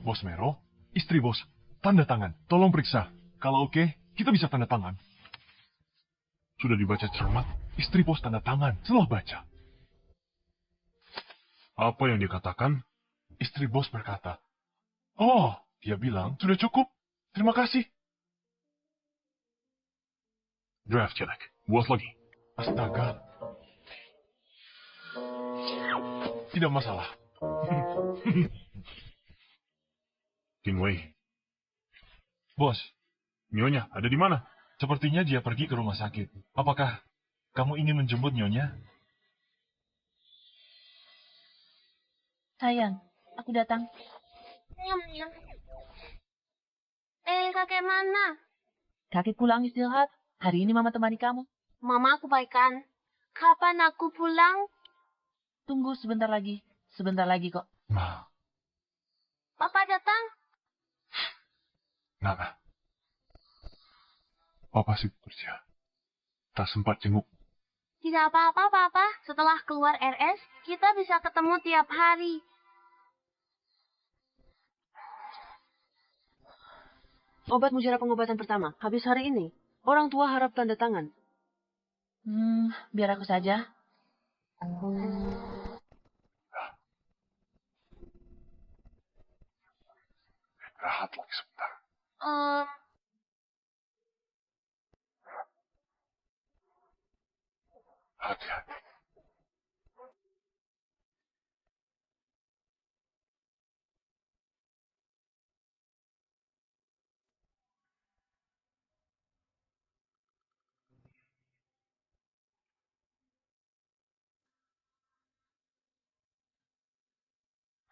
[SPEAKER 2] Bos Mero, istri bos, tanda tangan. Tolong periksa. Kalau oke, kita bisa tanda tangan. Sudah dibaca cermat, istri bos tanda tangan setelah baca. Apa yang dikatakan? Istri bos berkata, "Oh, dia bilang, sudah cukup. Terima kasih." Draft jelek. Buat lagi. Astaga. Tidak masalah. Kinwei. Bos, Nyonya ada di mana? Sepertinya dia pergi ke rumah sakit. Apakah kamu ingin menjemput Nyonya?
[SPEAKER 3] Sayang, aku datang.
[SPEAKER 7] Nyam, nyam. Kakek mana?
[SPEAKER 3] Kakek pulang istirahat. Hari ini mama temani kamu.
[SPEAKER 7] Mama aku baikan. Kapan aku pulang?
[SPEAKER 3] Tunggu sebentar lagi. Sebentar lagi kok.
[SPEAKER 2] Nah,
[SPEAKER 7] Papa datang?
[SPEAKER 2] Nana. Papa sibuk kerja. Tak sempat jenguk.
[SPEAKER 7] Tidak apa-apa, Papa. Setelah keluar RS, kita bisa ketemu tiap hari.
[SPEAKER 4] Obat mujara pengobatan pertama, habis hari ini. Orang tua harap tanda tangan.
[SPEAKER 3] Biar aku saja.
[SPEAKER 2] Rahat lagi sebentar. Hati-hati.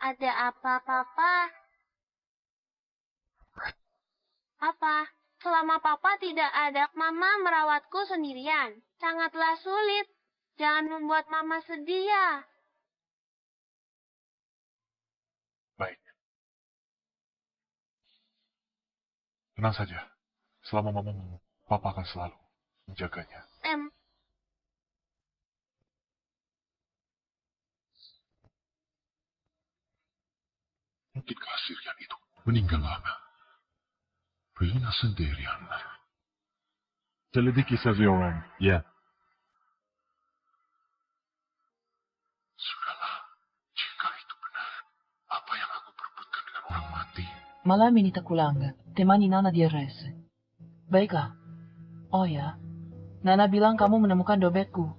[SPEAKER 7] Ada apa, Papa? Apa? Selama Papa tidak ada, Mama merawatku sendirian. Sangatlah sulit. Jangan membuat Mama sedih ya.
[SPEAKER 2] Baik. Tenang saja. Selama mama mau, papa akan selalu menjaganya. Mungkin kasirnya itu meninggal lama. Rina sendirian. Selidiki seseorang. Ya. Sudahlah. Jika itu benar, apa yang aku perbuatkan dengan orang mati?
[SPEAKER 5] Malam ini tak kulangga. Temani Nana di RS. Baiklah. Oh ya. Nana bilang kamu menemukan dompetku.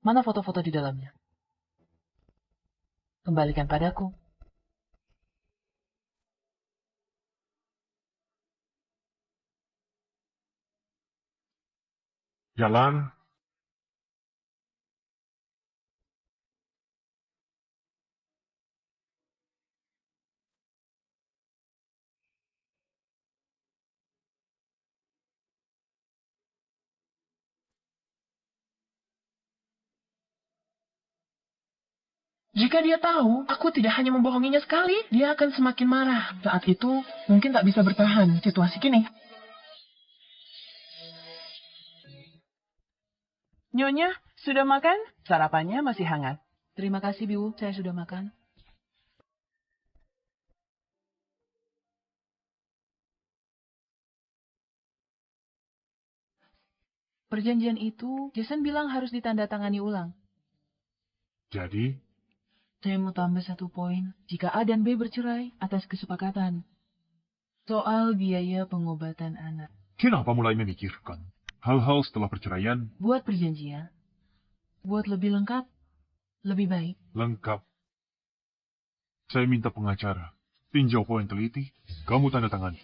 [SPEAKER 5] Mana foto-foto di dalamnya? Kembalikan padaku.
[SPEAKER 2] Jalan.
[SPEAKER 8] Jika dia tahu, aku tidak hanya membohonginya sekali, dia akan semakin marah. Saat itu, mungkin tak bisa bertahan situasi kini.
[SPEAKER 5] Nyonya, sudah makan? Sarapannya masih hangat.
[SPEAKER 4] Terima kasih, Biu. Saya sudah makan. Perjanjian itu, Jason bilang harus ditandatangani ulang.
[SPEAKER 2] Jadi,
[SPEAKER 4] Saya mau tambah 1 poin jika A dan B bercerai atas kesepakatan. Soal biaya pengobatan anak.
[SPEAKER 1] Kenapa mulai memikirkan hal-hal setelah perceraian?
[SPEAKER 4] Buat perjanjian. Buat lebih lengkap. Lebih baik.
[SPEAKER 1] Lengkap. Saya minta pengacara. Tinjau poin teliti. Kamu tanda tangani.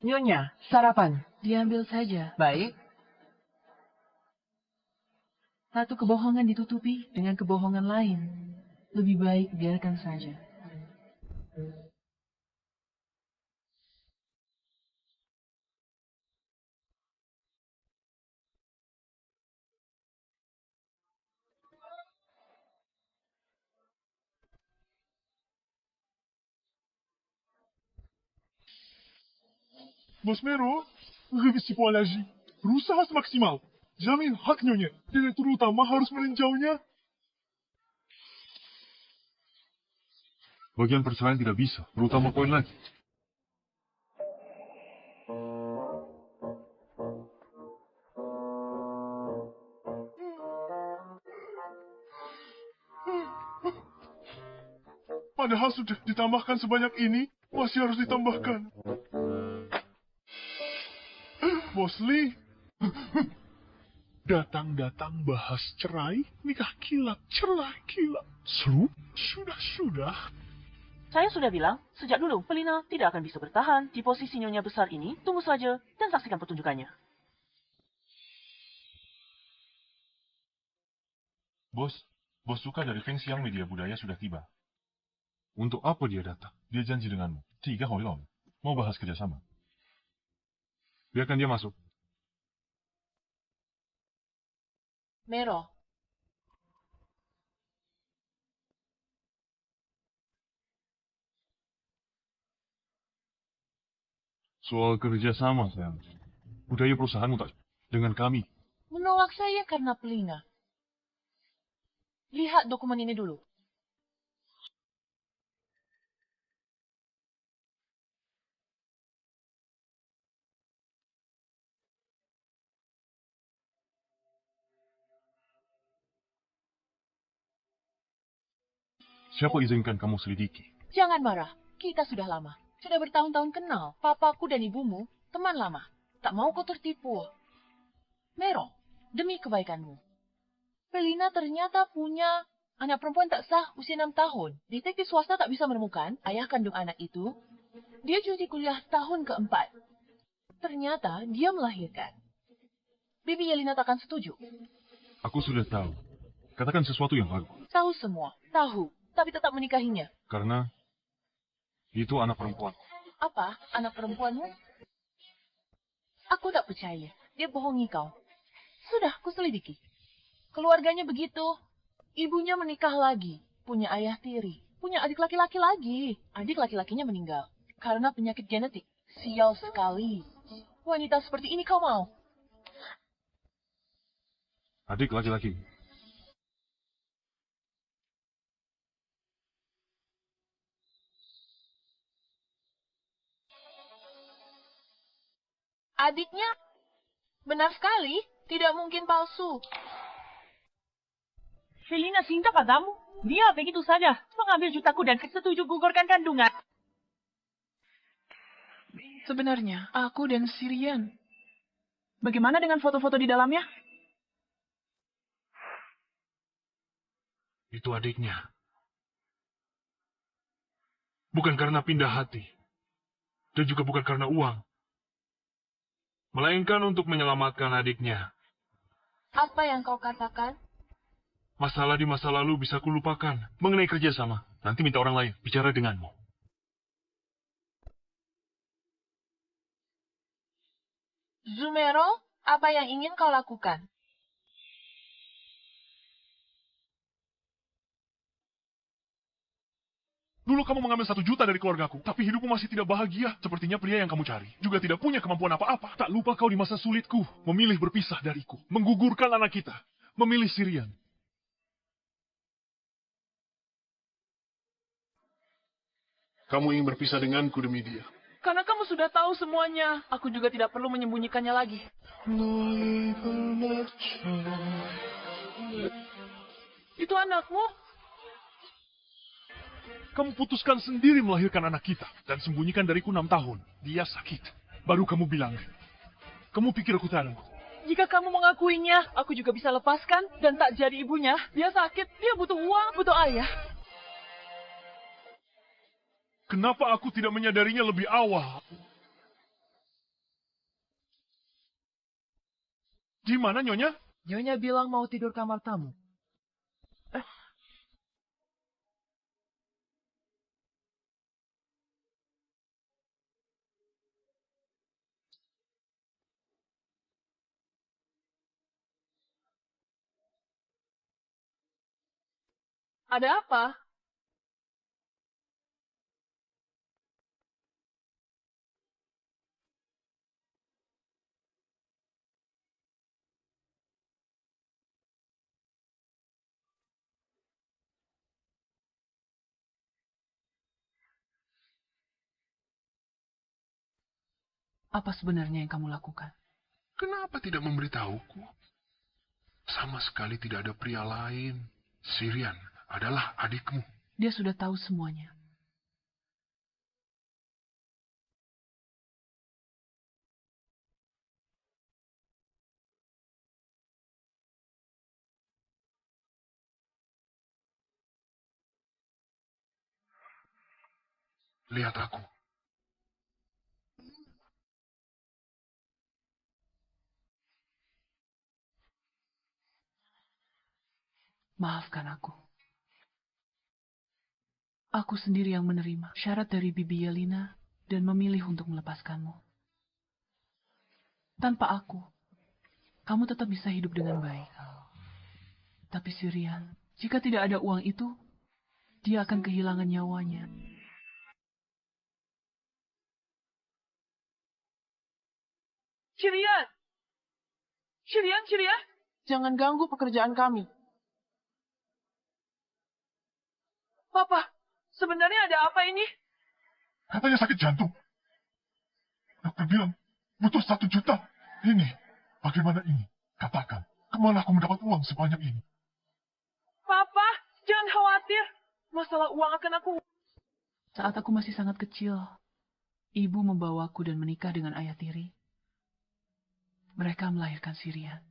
[SPEAKER 5] Nyonya, sarapan.
[SPEAKER 4] Diambil saja.
[SPEAKER 5] Baik.
[SPEAKER 4] Satu kebohongan ditutupi dengan kebohongan lain. Lebih baik biarkan saja.
[SPEAKER 1] Bos Mero, risiko alergi. Berusaha semaksimal. Jamin hak nyonya. Direktur utama harus meninjaunya. Bagian perceraian tidak bisa, terutama poin lagi. Padahal sudah ditambahkan sebanyak ini, masih harus ditambahkan. Bos Lee. Datang-datang bahas cerai, nikah kilat, cerai kilat. Seru? Sudah.
[SPEAKER 5] Saya sudah bilang, sejak dulu Pelina tidak akan bisa bertahan di posisi nyonya besar ini. Tunggu saja dan saksikan pertunjukannya.
[SPEAKER 2] Bos Suka dari Feng Xiang Media Budaya sudah tiba.
[SPEAKER 1] Untuk apa dia datang?
[SPEAKER 2] Dia janji denganmu. 3 hari lalu. Mau bahas kerjasama.
[SPEAKER 1] Biarkan dia masuk.
[SPEAKER 3] Mero,
[SPEAKER 1] Soal kerjasama, sayang. Budaya perusahaanmu tak dengan kami.
[SPEAKER 3] menolak saya karena Pelina. Lihat dokumen ini dulu.
[SPEAKER 1] Siapa izinkan kamu selidiki?
[SPEAKER 3] Jangan marah, kita sudah lama. Sudah bertahun-tahun kenal. Papaku dan ibumu, teman lama. Tak mau kau tertipu. Mero, demi kebaikanmu. Pelina ternyata punya anak perempuan tak sah usia 6 tahun. Detektif swasta tak bisa menemukan ayah kandung anak itu. Dia cuti kuliah tahun keempat. Ternyata dia melahirkan. Bibi Yelina takkan setuju.
[SPEAKER 1] Aku sudah tahu. Katakan sesuatu yang bagus.
[SPEAKER 3] Tahu semua, tahu. Tapi tetap menikahinya.
[SPEAKER 1] Karena itu anak perempuan.
[SPEAKER 3] Apa? Anak perempuanmu? Aku tak percaya. Dia bohongi kau. Sudah, aku selidiki. Keluarganya begitu. Ibunya menikah lagi. Punya ayah tiri. Punya adik laki-laki lagi. Adik laki-lakinya meninggal. Karena penyakit genetik. Sial sekali. Wanita seperti ini kau mau?
[SPEAKER 1] Adik laki-laki.
[SPEAKER 3] Adiknya? Benar sekali. Tidak mungkin palsu.
[SPEAKER 5] Felina cinta padamu. Dia begitu saja mengambil jutaku dan setuju gugurkan kandungan.
[SPEAKER 8] Sebenarnya, aku dan Sirian. Bagaimana dengan foto-foto di dalamnya?
[SPEAKER 1] Itu adiknya. Bukan karena pindah hati. Dan juga bukan karena uang. Melainkan untuk menyelamatkan adiknya.
[SPEAKER 3] Apa yang kau katakan?
[SPEAKER 1] Masalah di masa lalu bisa kulupakan. Mengenai kerjasama, nanti minta orang lain bicara denganmu.
[SPEAKER 3] Zumero, apa yang ingin kau lakukan?
[SPEAKER 1] Dulu kamu mengambil 1 juta dari keluargaku, tapi hidupmu masih tidak bahagia. Sepertinya pria yang kamu cari juga tidak punya kemampuan apa-apa. Tak lupa kau di masa sulitku, memilih berpisah dariku, menggugurkan anak kita, memilih Sirian.
[SPEAKER 6] Kamu ingin berpisah denganku demi dia.
[SPEAKER 5] Karena kamu sudah tahu semuanya, aku juga tidak perlu menyembunyikannya lagi. Itu anakmu?
[SPEAKER 6] Kamu putuskan sendiri melahirkan anak kita dan sembunyikan dariku 6 tahun. Dia sakit. Baru kamu bilang. Kamu pikir aku tahu?
[SPEAKER 5] Jika kamu mengakuinya, aku juga bisa lepaskan dan tak jadi ibunya. Dia sakit, dia butuh uang, butuh ayah.
[SPEAKER 6] Kenapa aku tidak menyadarinya lebih awal? Gimana, Nyonya?
[SPEAKER 8] Nyonya bilang mau tidur kamar tamu.
[SPEAKER 5] Ada apa?
[SPEAKER 4] Apa sebenarnya yang kamu lakukan?
[SPEAKER 2] Kenapa tidak memberitahuku? Sama sekali tidak ada pria lain. Sirian adalah adikmu.
[SPEAKER 4] Dia sudah tahu semuanya.
[SPEAKER 2] Lihat aku.
[SPEAKER 4] Maafkan aku. Aku sendiri yang menerima syarat dari Bibi Yelena dan memilih untuk melepaskanmu. Tanpa aku, kamu tetap bisa hidup dengan baik. Tapi Sirian, jika tidak ada uang itu, dia akan kehilangan nyawanya.
[SPEAKER 5] Cirian! Cirian!
[SPEAKER 8] Jangan ganggu pekerjaan kami.
[SPEAKER 5] Papa, sebenarnya ada apa ini?
[SPEAKER 2] Katanya sakit jantung. Dokter bilang butuh 1 juta. Ini, bagaimana ini? Katakan, kemana aku mendapat uang sebanyak ini?
[SPEAKER 5] Papa, jangan khawatir. Masalah uang akan aku...
[SPEAKER 4] Saat aku masih sangat kecil, ibu membawaku dan menikah dengan ayah tiri. Mereka melahirkan Sirian.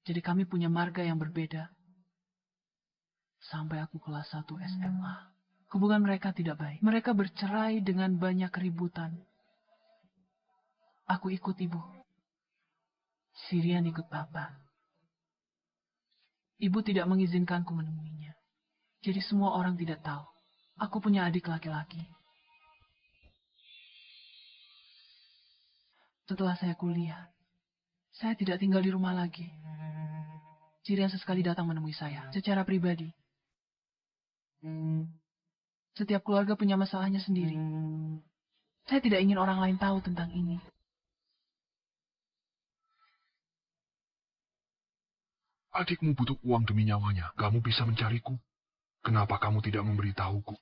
[SPEAKER 4] Jadi kami punya marga yang berbeda. Sampai aku kelas 1 SMA. Hubungan mereka tidak baik. Mereka bercerai dengan banyak keributan. Aku ikut ibu. Sirian ikut papa. Ibu tidak mengizinkanku menemuinya. Jadi semua orang tidak tahu. Aku punya adik laki-laki. Setelah saya kuliah, saya tidak tinggal di rumah lagi. Sirian sesekali datang menemui saya secara pribadi. Setiap keluarga punya masalahnya sendiri. Saya tidak ingin orang lain tahu tentang ini.
[SPEAKER 2] Adikmu butuh uang demi nyawanya. Kamu bisa mencariku. Kenapa kamu tidak memberitahuku?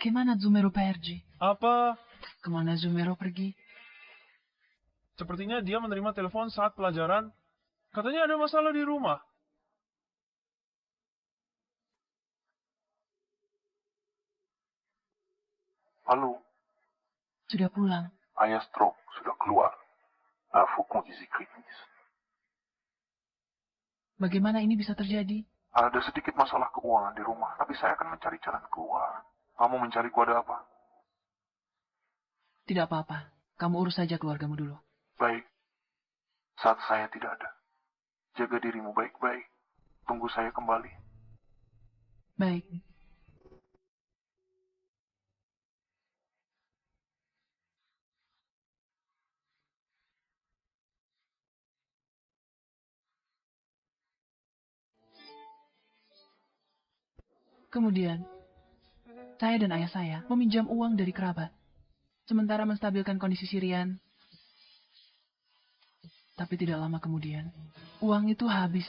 [SPEAKER 4] Kemana Zumero pergi?
[SPEAKER 1] Apa?
[SPEAKER 4] Kemana Zumero pergi?
[SPEAKER 1] Sepertinya dia menerima telepon saat pelajaran. Katanya ada masalah di rumah.
[SPEAKER 2] Halo,
[SPEAKER 4] Sudah pulang.
[SPEAKER 2] ayah stroke sudah keluar. Aku kondisi kritis.
[SPEAKER 4] Bagaimana ini bisa terjadi?
[SPEAKER 2] Ada sedikit masalah keuangan di rumah, tapi saya akan mencari jalan keluar. Kamu mencariku ada apa?
[SPEAKER 4] Tidak apa-apa. Kamu urus saja keluargamu dulu.
[SPEAKER 2] Baik. Saat saya tidak ada, jaga dirimu baik-baik. Tunggu saya kembali.
[SPEAKER 4] Baik. Kemudian, saya dan ayah saya meminjam uang dari kerabat. sementara menstabilkan kondisi Sirian. Tapi tidak lama kemudian, uang itu habis.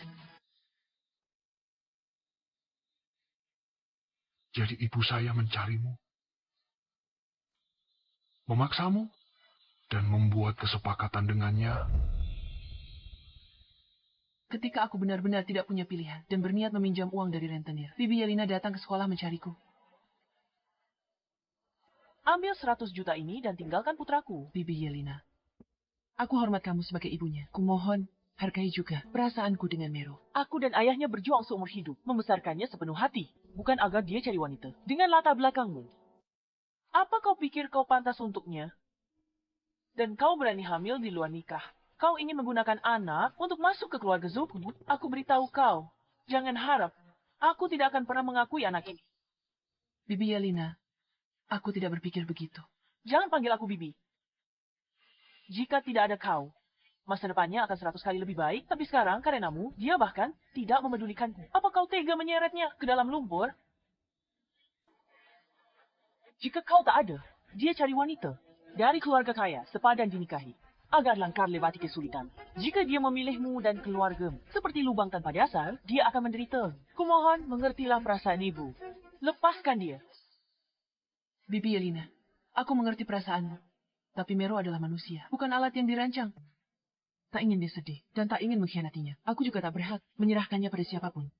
[SPEAKER 1] Jadi ibu saya mencarimu, memaksamu, dan membuat kesepakatan dengannya.
[SPEAKER 4] Ketika aku benar-benar tidak punya pilihan dan berniat meminjam uang dari rentenir, Bibi Yelena datang ke sekolah mencariku.
[SPEAKER 5] Ambil 100 juta ini dan tinggalkan putraku.
[SPEAKER 4] Bibi Yelena, aku hormat kamu sebagai ibunya. Kumohon, hargai juga perasaanku dengan Mero.
[SPEAKER 5] Aku dan ayahnya berjuang seumur hidup, membesarkannya sepenuh hati. Bukan agar dia cari wanita. Dengan latar belakangmu. Apa kau pikir kau pantas untuknya? Dan kau berani hamil di luar nikah. Kau ingin menggunakan anak untuk masuk ke keluarga Zoku? Aku beritahu kau, jangan harap. Aku tidak akan pernah mengakui anak ini.
[SPEAKER 4] Bibi Yelena, aku tidak berpikir begitu.
[SPEAKER 5] Jangan panggil aku Bibi. Jika tidak ada kau, masa depannya akan 100 kali lebih baik. Tapi sekarang, karenamu, dia bahkan tidak memedulikanku. Apa kau tega menyeretnya ke dalam lumpur? Jika kau tak ada, dia cari wanita dari keluarga kaya, sepadan dinikahi. Agar langkah lewati kesulitan. Jika dia memilihmu dan keluargamu seperti lubang tanpa dasar, dia akan menderita. Kumohon, mengertilah perasaan ibu. Lepaskan dia.
[SPEAKER 4] Bibi Yelena, aku mengerti perasaanmu. Tapi Mero adalah manusia, bukan alat yang dirancang. Tak ingin dia sedih, dan tak ingin mengkhianatinya. Aku juga tak berhak menyerahkannya pada siapapun.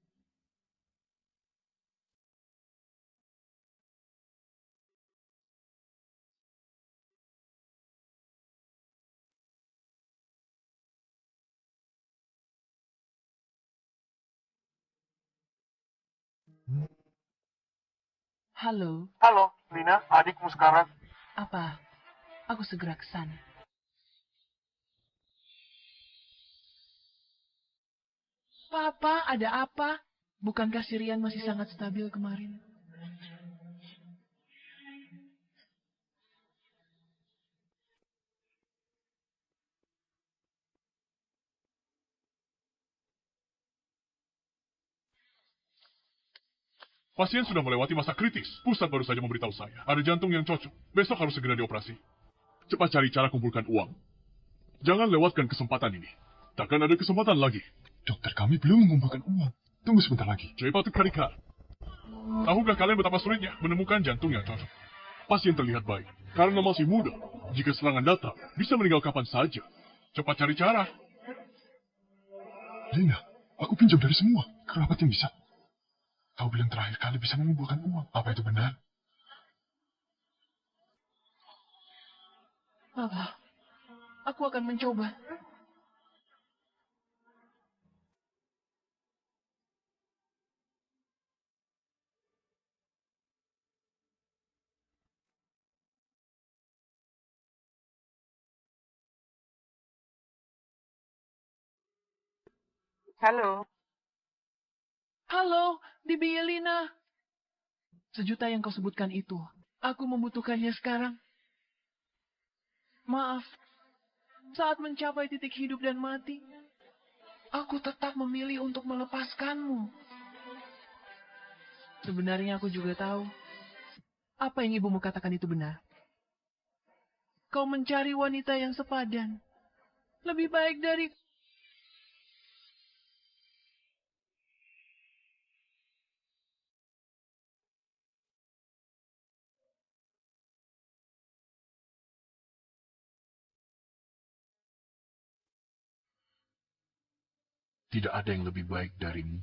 [SPEAKER 4] Halo,
[SPEAKER 10] Halo, Lina, adikmu sekarang.
[SPEAKER 4] apa? Aku segera ke sana. Papa, ada apa? Bukankah Sirian masih sangat stabil kemarin?
[SPEAKER 6] Pasien sudah melewati masa kritis. Pusat baru saja memberitahu saya. Ada jantung yang cocok. Besok harus segera dioperasi. Cepat cari cara kumpulkan uang. Jangan lewatkan kesempatan ini. Takkan ada kesempatan lagi.
[SPEAKER 2] Dokter, kami belum mengumpulkan uang. Tunggu sebentar lagi.
[SPEAKER 6] Cepat Karika. Tahukah kalian betapa sulitnya menemukan jantung yang cocok? Pasien terlihat baik. Karena masih muda. Jika serangan datang, bisa meninggal kapan saja. Cepat cari cara.
[SPEAKER 2] Lina, aku pinjam dari semua. Kerabat yang bisa. Kau bilang terakhir kali bisa mengumpulkan uang. Apa itu benar?
[SPEAKER 4] Papa, aku akan mencoba.
[SPEAKER 5] Halo.
[SPEAKER 4] Halo, Bibi Yelena. 1 juta yang kau sebutkan itu, aku membutuhkannya sekarang. Maaf, saat mencapai titik hidup dan mati, aku tetap memilih untuk melepaskanmu. Sebenarnya aku juga tahu, apa yang ibumu katakan itu benar. Kau mencari wanita yang sepadan, lebih baik dari...
[SPEAKER 1] Tidak ada yang lebih baik darimu.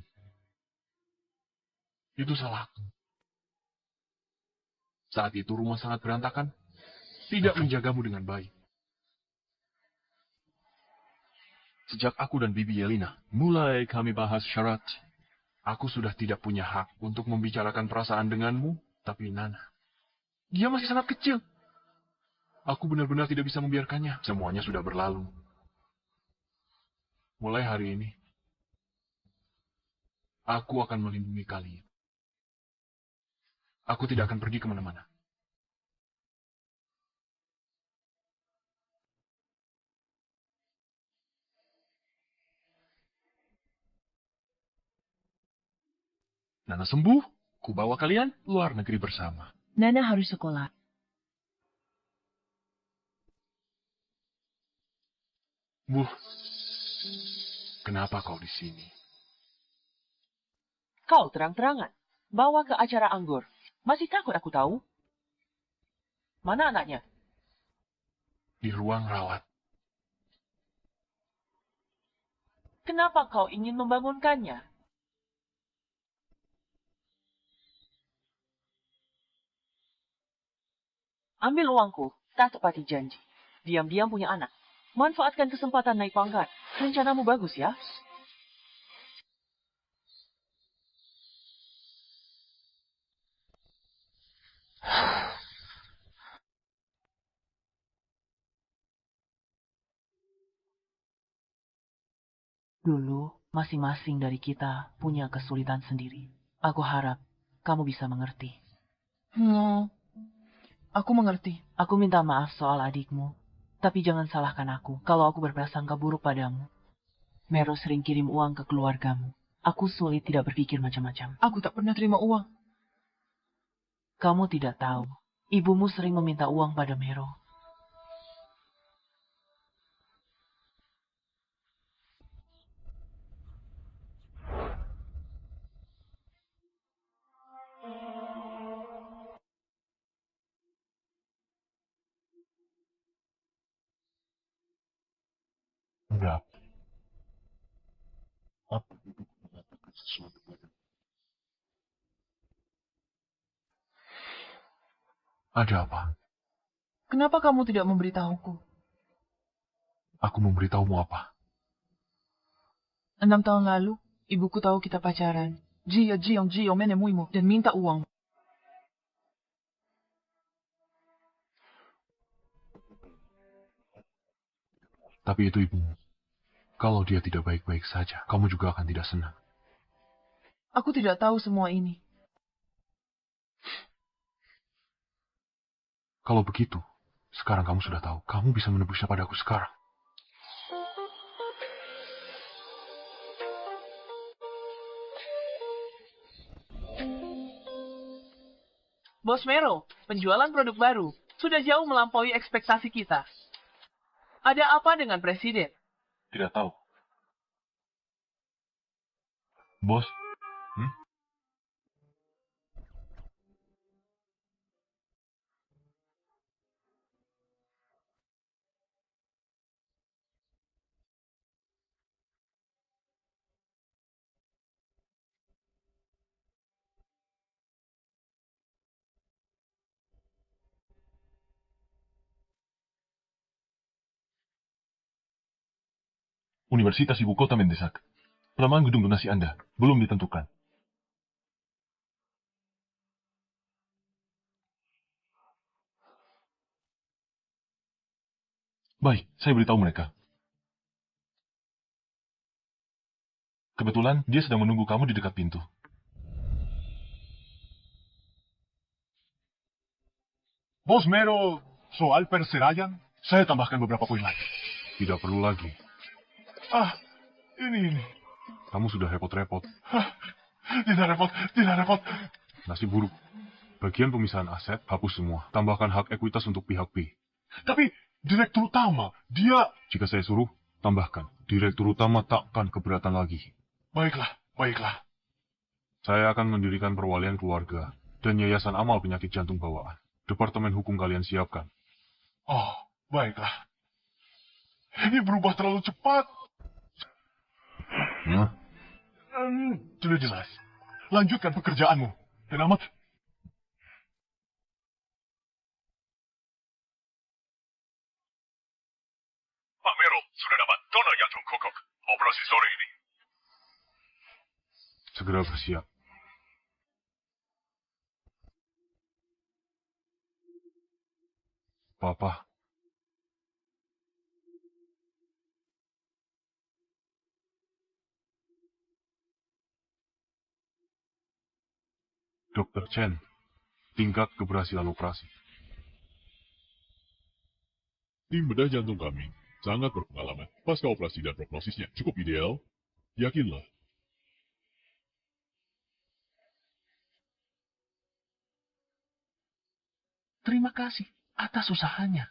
[SPEAKER 1] Itu salahku. Saat itu rumah sangat berantakan. Tidak menjagamu dengan baik. Sejak aku dan Bibi Yelena mulai kami bahas syarat, aku sudah tidak punya hak untuk membicarakan perasaan denganmu, tapi Nana. Dia masih sangat kecil. Aku benar-benar tidak bisa membiarkannya. Semuanya sudah berlalu. Mulai hari ini, aku akan melindungi kalian. Aku tidak akan pergi kemana-mana. Nana sembuh, ku bawa kalian luar negeri bersama.
[SPEAKER 4] Nana harus sekolah.
[SPEAKER 2] Bu, kenapa kau di sini?
[SPEAKER 5] Kau terang-terangan bawa ke acara anggur. Masih takut aku tahu? Mana anaknya?
[SPEAKER 2] Di ruang rawat.
[SPEAKER 5] Kenapa kau ingin membangunkannya? Ambil uangku, tak tepati janji. Diam-diam punya anak. Manfaatkan kesempatan naik pangkat. Rencanamu bagus ya? Dulu, masing-masing dari kita punya kesulitan sendiri. Aku harap kamu bisa mengerti.
[SPEAKER 8] Aku mengerti.
[SPEAKER 5] Aku minta maaf soal adikmu. Tapi jangan salahkan aku kalau aku berprasangka buruk padamu. Mero sering kirim uang ke keluargamu. Aku sulit tidak berpikir macam-macam.
[SPEAKER 8] Aku tak pernah terima uang.
[SPEAKER 5] Kamu tidak tahu. Ibumu sering meminta uang pada Mero.
[SPEAKER 2] Enggak. Apa ibu mengatakan sesuatu padamu? Ada apa?
[SPEAKER 8] Kenapa kamu tidak memberitahuku?
[SPEAKER 2] Aku memberitahumu apa?
[SPEAKER 8] 6 tahun lalu, ibuku tahu kita pacaran. Jia menemuimu dan minta uang.
[SPEAKER 2] Tapi itu ibumu. Kalau dia tidak baik-baik saja, kamu juga akan tidak senang.
[SPEAKER 8] Aku tidak tahu semua ini.
[SPEAKER 2] Kalau begitu, sekarang kamu sudah tahu. Kamu bisa menebusnya padaku sekarang.
[SPEAKER 5] Bos Mero, penjualan produk baru sudah jauh melampaui ekspektasi kita. Ada apa dengan Presiden?
[SPEAKER 2] Tidak tahu. Bos? Universitas Ibu Kota mendesak. Pelemahan gedung donasi Anda belum ditentukan. Baik, saya beritahu mereka. Kebetulan dia sedang menunggu kamu di dekat pintu. Bos Mero, soal perserayan, saya tambahkan beberapa poin lagi. Tidak perlu lagi. Ini. Kamu sudah repot-repot. Tidak repot. Nasib buruk. Bagian pemisahan aset, hapus semua. Tambahkan hak ekuitas untuk pihak B. Tapi, direktur utama, dia... Jika saya suruh, tambahkan. Direktur utama takkan keberatan lagi. Baiklah. Saya akan mendirikan perwalian keluarga dan yayasan amal penyakit jantung bawaan. Departemen hukum kalian siapkan. Oh, baiklah. Ini berubah terlalu cepat. Sudah jelas. Lanjutkan pekerjaanmu. Dan amat. Pak Mero sudah dapat donor jantung kokok. Operasi sore ini. Segera bersiap. Papa. Dr. Chen, tingkat keberhasilan operasi.
[SPEAKER 6] Tim bedah jantung kami sangat berpengalaman. Pasca operasi dan prognosisnya cukup ideal. Yakinlah.
[SPEAKER 1] Terima kasih atas usahanya.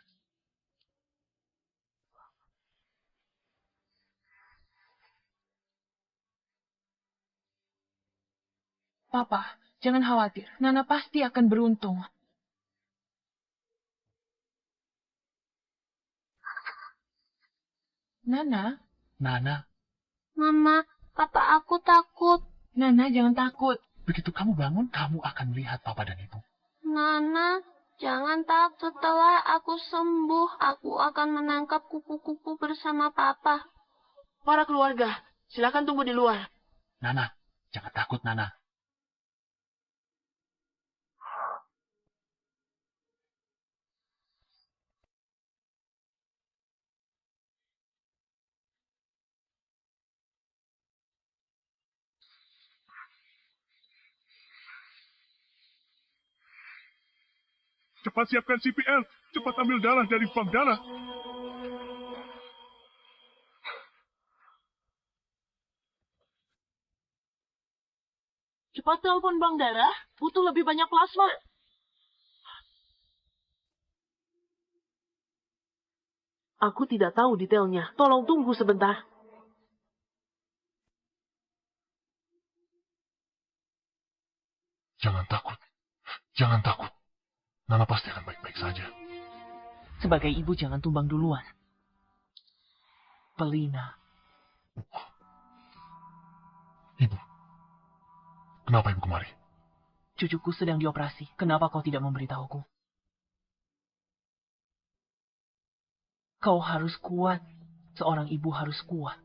[SPEAKER 8] Papa, jangan khawatir. Nana pasti akan beruntung. Nana?
[SPEAKER 5] Nana,
[SPEAKER 7] Mama, papa aku takut.
[SPEAKER 8] Nana, jangan takut.
[SPEAKER 5] begitu kamu bangun, kamu akan melihat papa dan ibu.
[SPEAKER 7] Nana, jangan takut. Setelah aku sembuh, aku akan menangkap kupu-kupu bersama papa.
[SPEAKER 4] Para keluarga, silakan tunggu di luar.
[SPEAKER 5] Nana, jangan takut, Nana.
[SPEAKER 6] Cepat siapkan CPR. Cepat ambil darah dari bank darah.
[SPEAKER 4] Cepat telepon bank darah, butuh lebih banyak plasma. Aku tidak tahu detailnya. Tolong tunggu sebentar.
[SPEAKER 2] Jangan takut. Jangan takut. Nana pasti akan baik-baik saja.
[SPEAKER 5] Sebagai ibu jangan tumbang duluan. Pelina.
[SPEAKER 2] Ibu. Kenapa ibu kemari?
[SPEAKER 5] Cucuku sedang dioperasi. Kenapa kau tidak memberitahuku? Kau harus kuat. Seorang ibu harus kuat.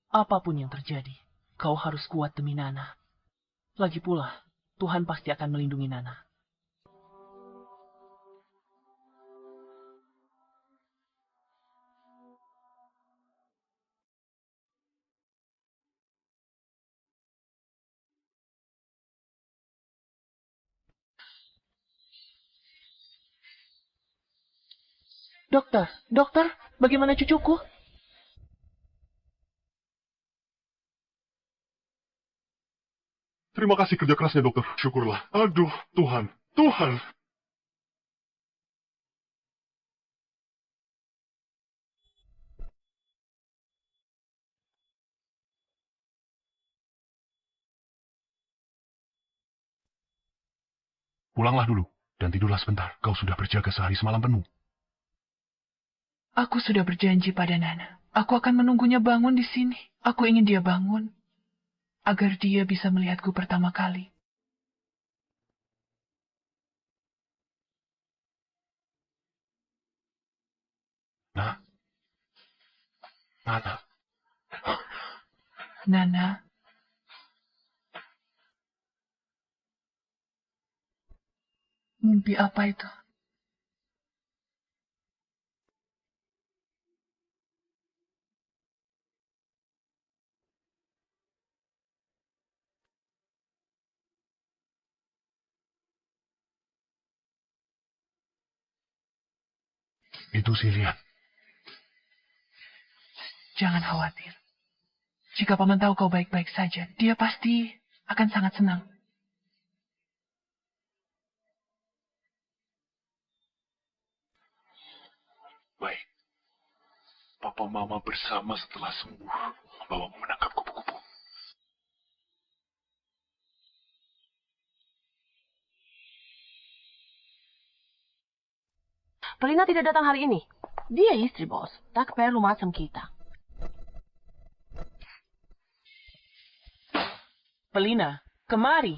[SPEAKER 5] Apapun yang terjadi, kau harus kuat demi Nana. Lagi pula, Tuhan pasti akan melindungi Nana. Dokter, bagaimana cucuku?
[SPEAKER 6] Terima kasih kerja kerasnya, dokter. Syukurlah. Aduh, Tuhan. Tuhan.
[SPEAKER 2] Pulanglah dulu. Dan tidurlah sebentar. Kau sudah berjaga sehari semalam penuh.
[SPEAKER 8] Aku sudah berjanji pada Nana. Aku akan menunggunya bangun di sini. Aku ingin dia bangun. Agar dia bisa melihatku pertama kali.
[SPEAKER 2] Nah. Nana.
[SPEAKER 8] Nana. Mimpi apa itu?
[SPEAKER 2] Itu si Lian.
[SPEAKER 8] Jangan khawatir. Jika paman tahu kau baik-baik saja, dia pasti akan sangat senang.
[SPEAKER 2] Baik. Papa Mama bersama setelah sembuh membawamu menangkap kupu-kupu.
[SPEAKER 4] Pelina tidak datang hari ini. Dia istri bos, tak perlu macam kita.
[SPEAKER 5] Pelina, kemari.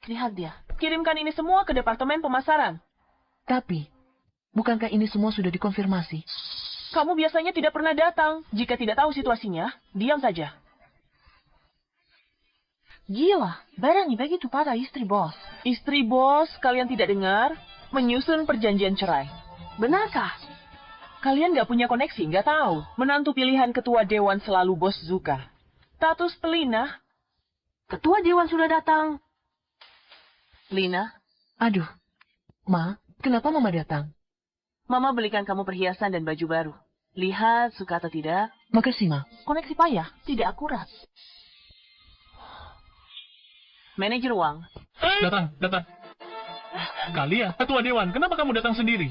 [SPEAKER 4] Lihat dia.
[SPEAKER 5] Kirimkan ini semua ke departemen pemasaran.
[SPEAKER 4] Tapi, bukankah ini semua sudah dikonfirmasi?
[SPEAKER 5] Kamu biasanya tidak pernah datang. Jika tidak tahu situasinya, diam saja.
[SPEAKER 4] Gila, berani begitu pada istri bos.
[SPEAKER 5] Istri bos, kalian tidak dengar? Menyusun perjanjian cerai.
[SPEAKER 4] Benarkah?
[SPEAKER 5] Kalian gak punya koneksi, gak tahu. Menantu pilihan ketua dewan selalu bos Zuka. Status Pelina.
[SPEAKER 4] Ketua dewan sudah datang.
[SPEAKER 5] Lina,
[SPEAKER 4] Aduh, Ma, kenapa Mama datang?
[SPEAKER 5] Mama belikan kamu perhiasan dan baju baru. Lihat, suka atau tidak?
[SPEAKER 4] Makasih, Ma. Koneksi payah, tidak akurat.
[SPEAKER 5] Manajer uang.
[SPEAKER 6] Datang. Kalian, ketua dewan, kenapa kamu datang sendiri?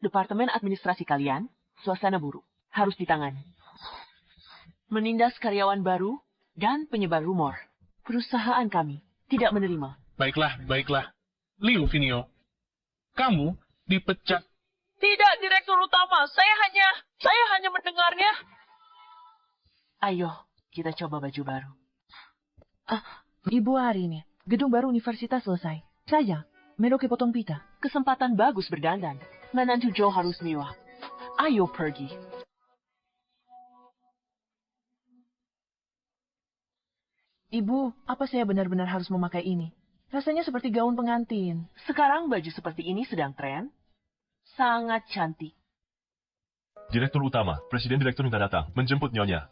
[SPEAKER 5] Departemen administrasi kalian, suasana buruk. harus ditangani. Menindas karyawan baru dan penyebar rumor. Perusahaan kami tidak menerima.
[SPEAKER 6] Baiklah. Liu Finio, kamu dipecat.
[SPEAKER 5] Tidak, Direktur Utama. Saya hanya mendengarnya. Ayo, kita coba baju baru.
[SPEAKER 4] Ibu hari ini, gedung baru universitas selesai. Saya, Meroke potong pita.
[SPEAKER 5] Kesempatan bagus berdandan. Menantu Joe harus mewah. Ayo pergi.
[SPEAKER 4] Ibu, apa saya benar-benar harus memakai ini? Rasanya seperti gaun pengantin.
[SPEAKER 5] Sekarang baju seperti ini sedang tren. Sangat cantik.
[SPEAKER 2] Direktur utama, Presiden Direktur minta datang, menjemput Nyonya.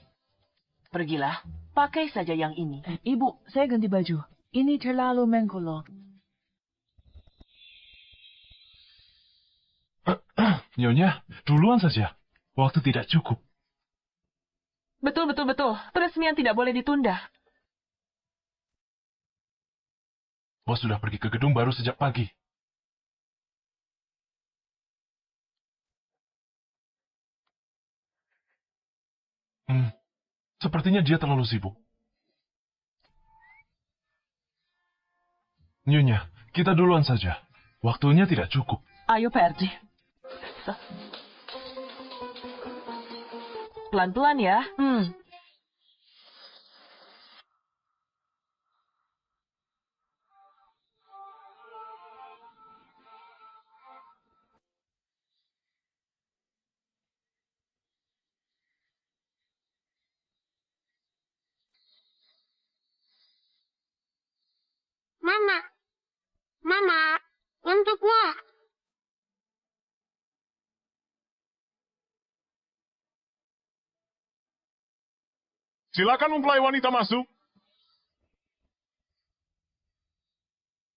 [SPEAKER 5] Pergilah, pakai saja yang ini.
[SPEAKER 4] Ibu, saya ganti baju. Ini terlalu mengkolok.
[SPEAKER 2] Nyonya, duluan saja. Waktu tidak cukup.
[SPEAKER 5] Betul. Peresmian tidak boleh ditunda.
[SPEAKER 2] Bos sudah pergi ke gedung baru sejak pagi. Sepertinya dia terlalu sibuk. Nyonya, kita duluan saja. Waktunya tidak cukup.
[SPEAKER 5] Ayo pergi. Pelan-pelan ya.
[SPEAKER 7] Mama, untukmu.
[SPEAKER 1] Silakan mempelai wanita masuk.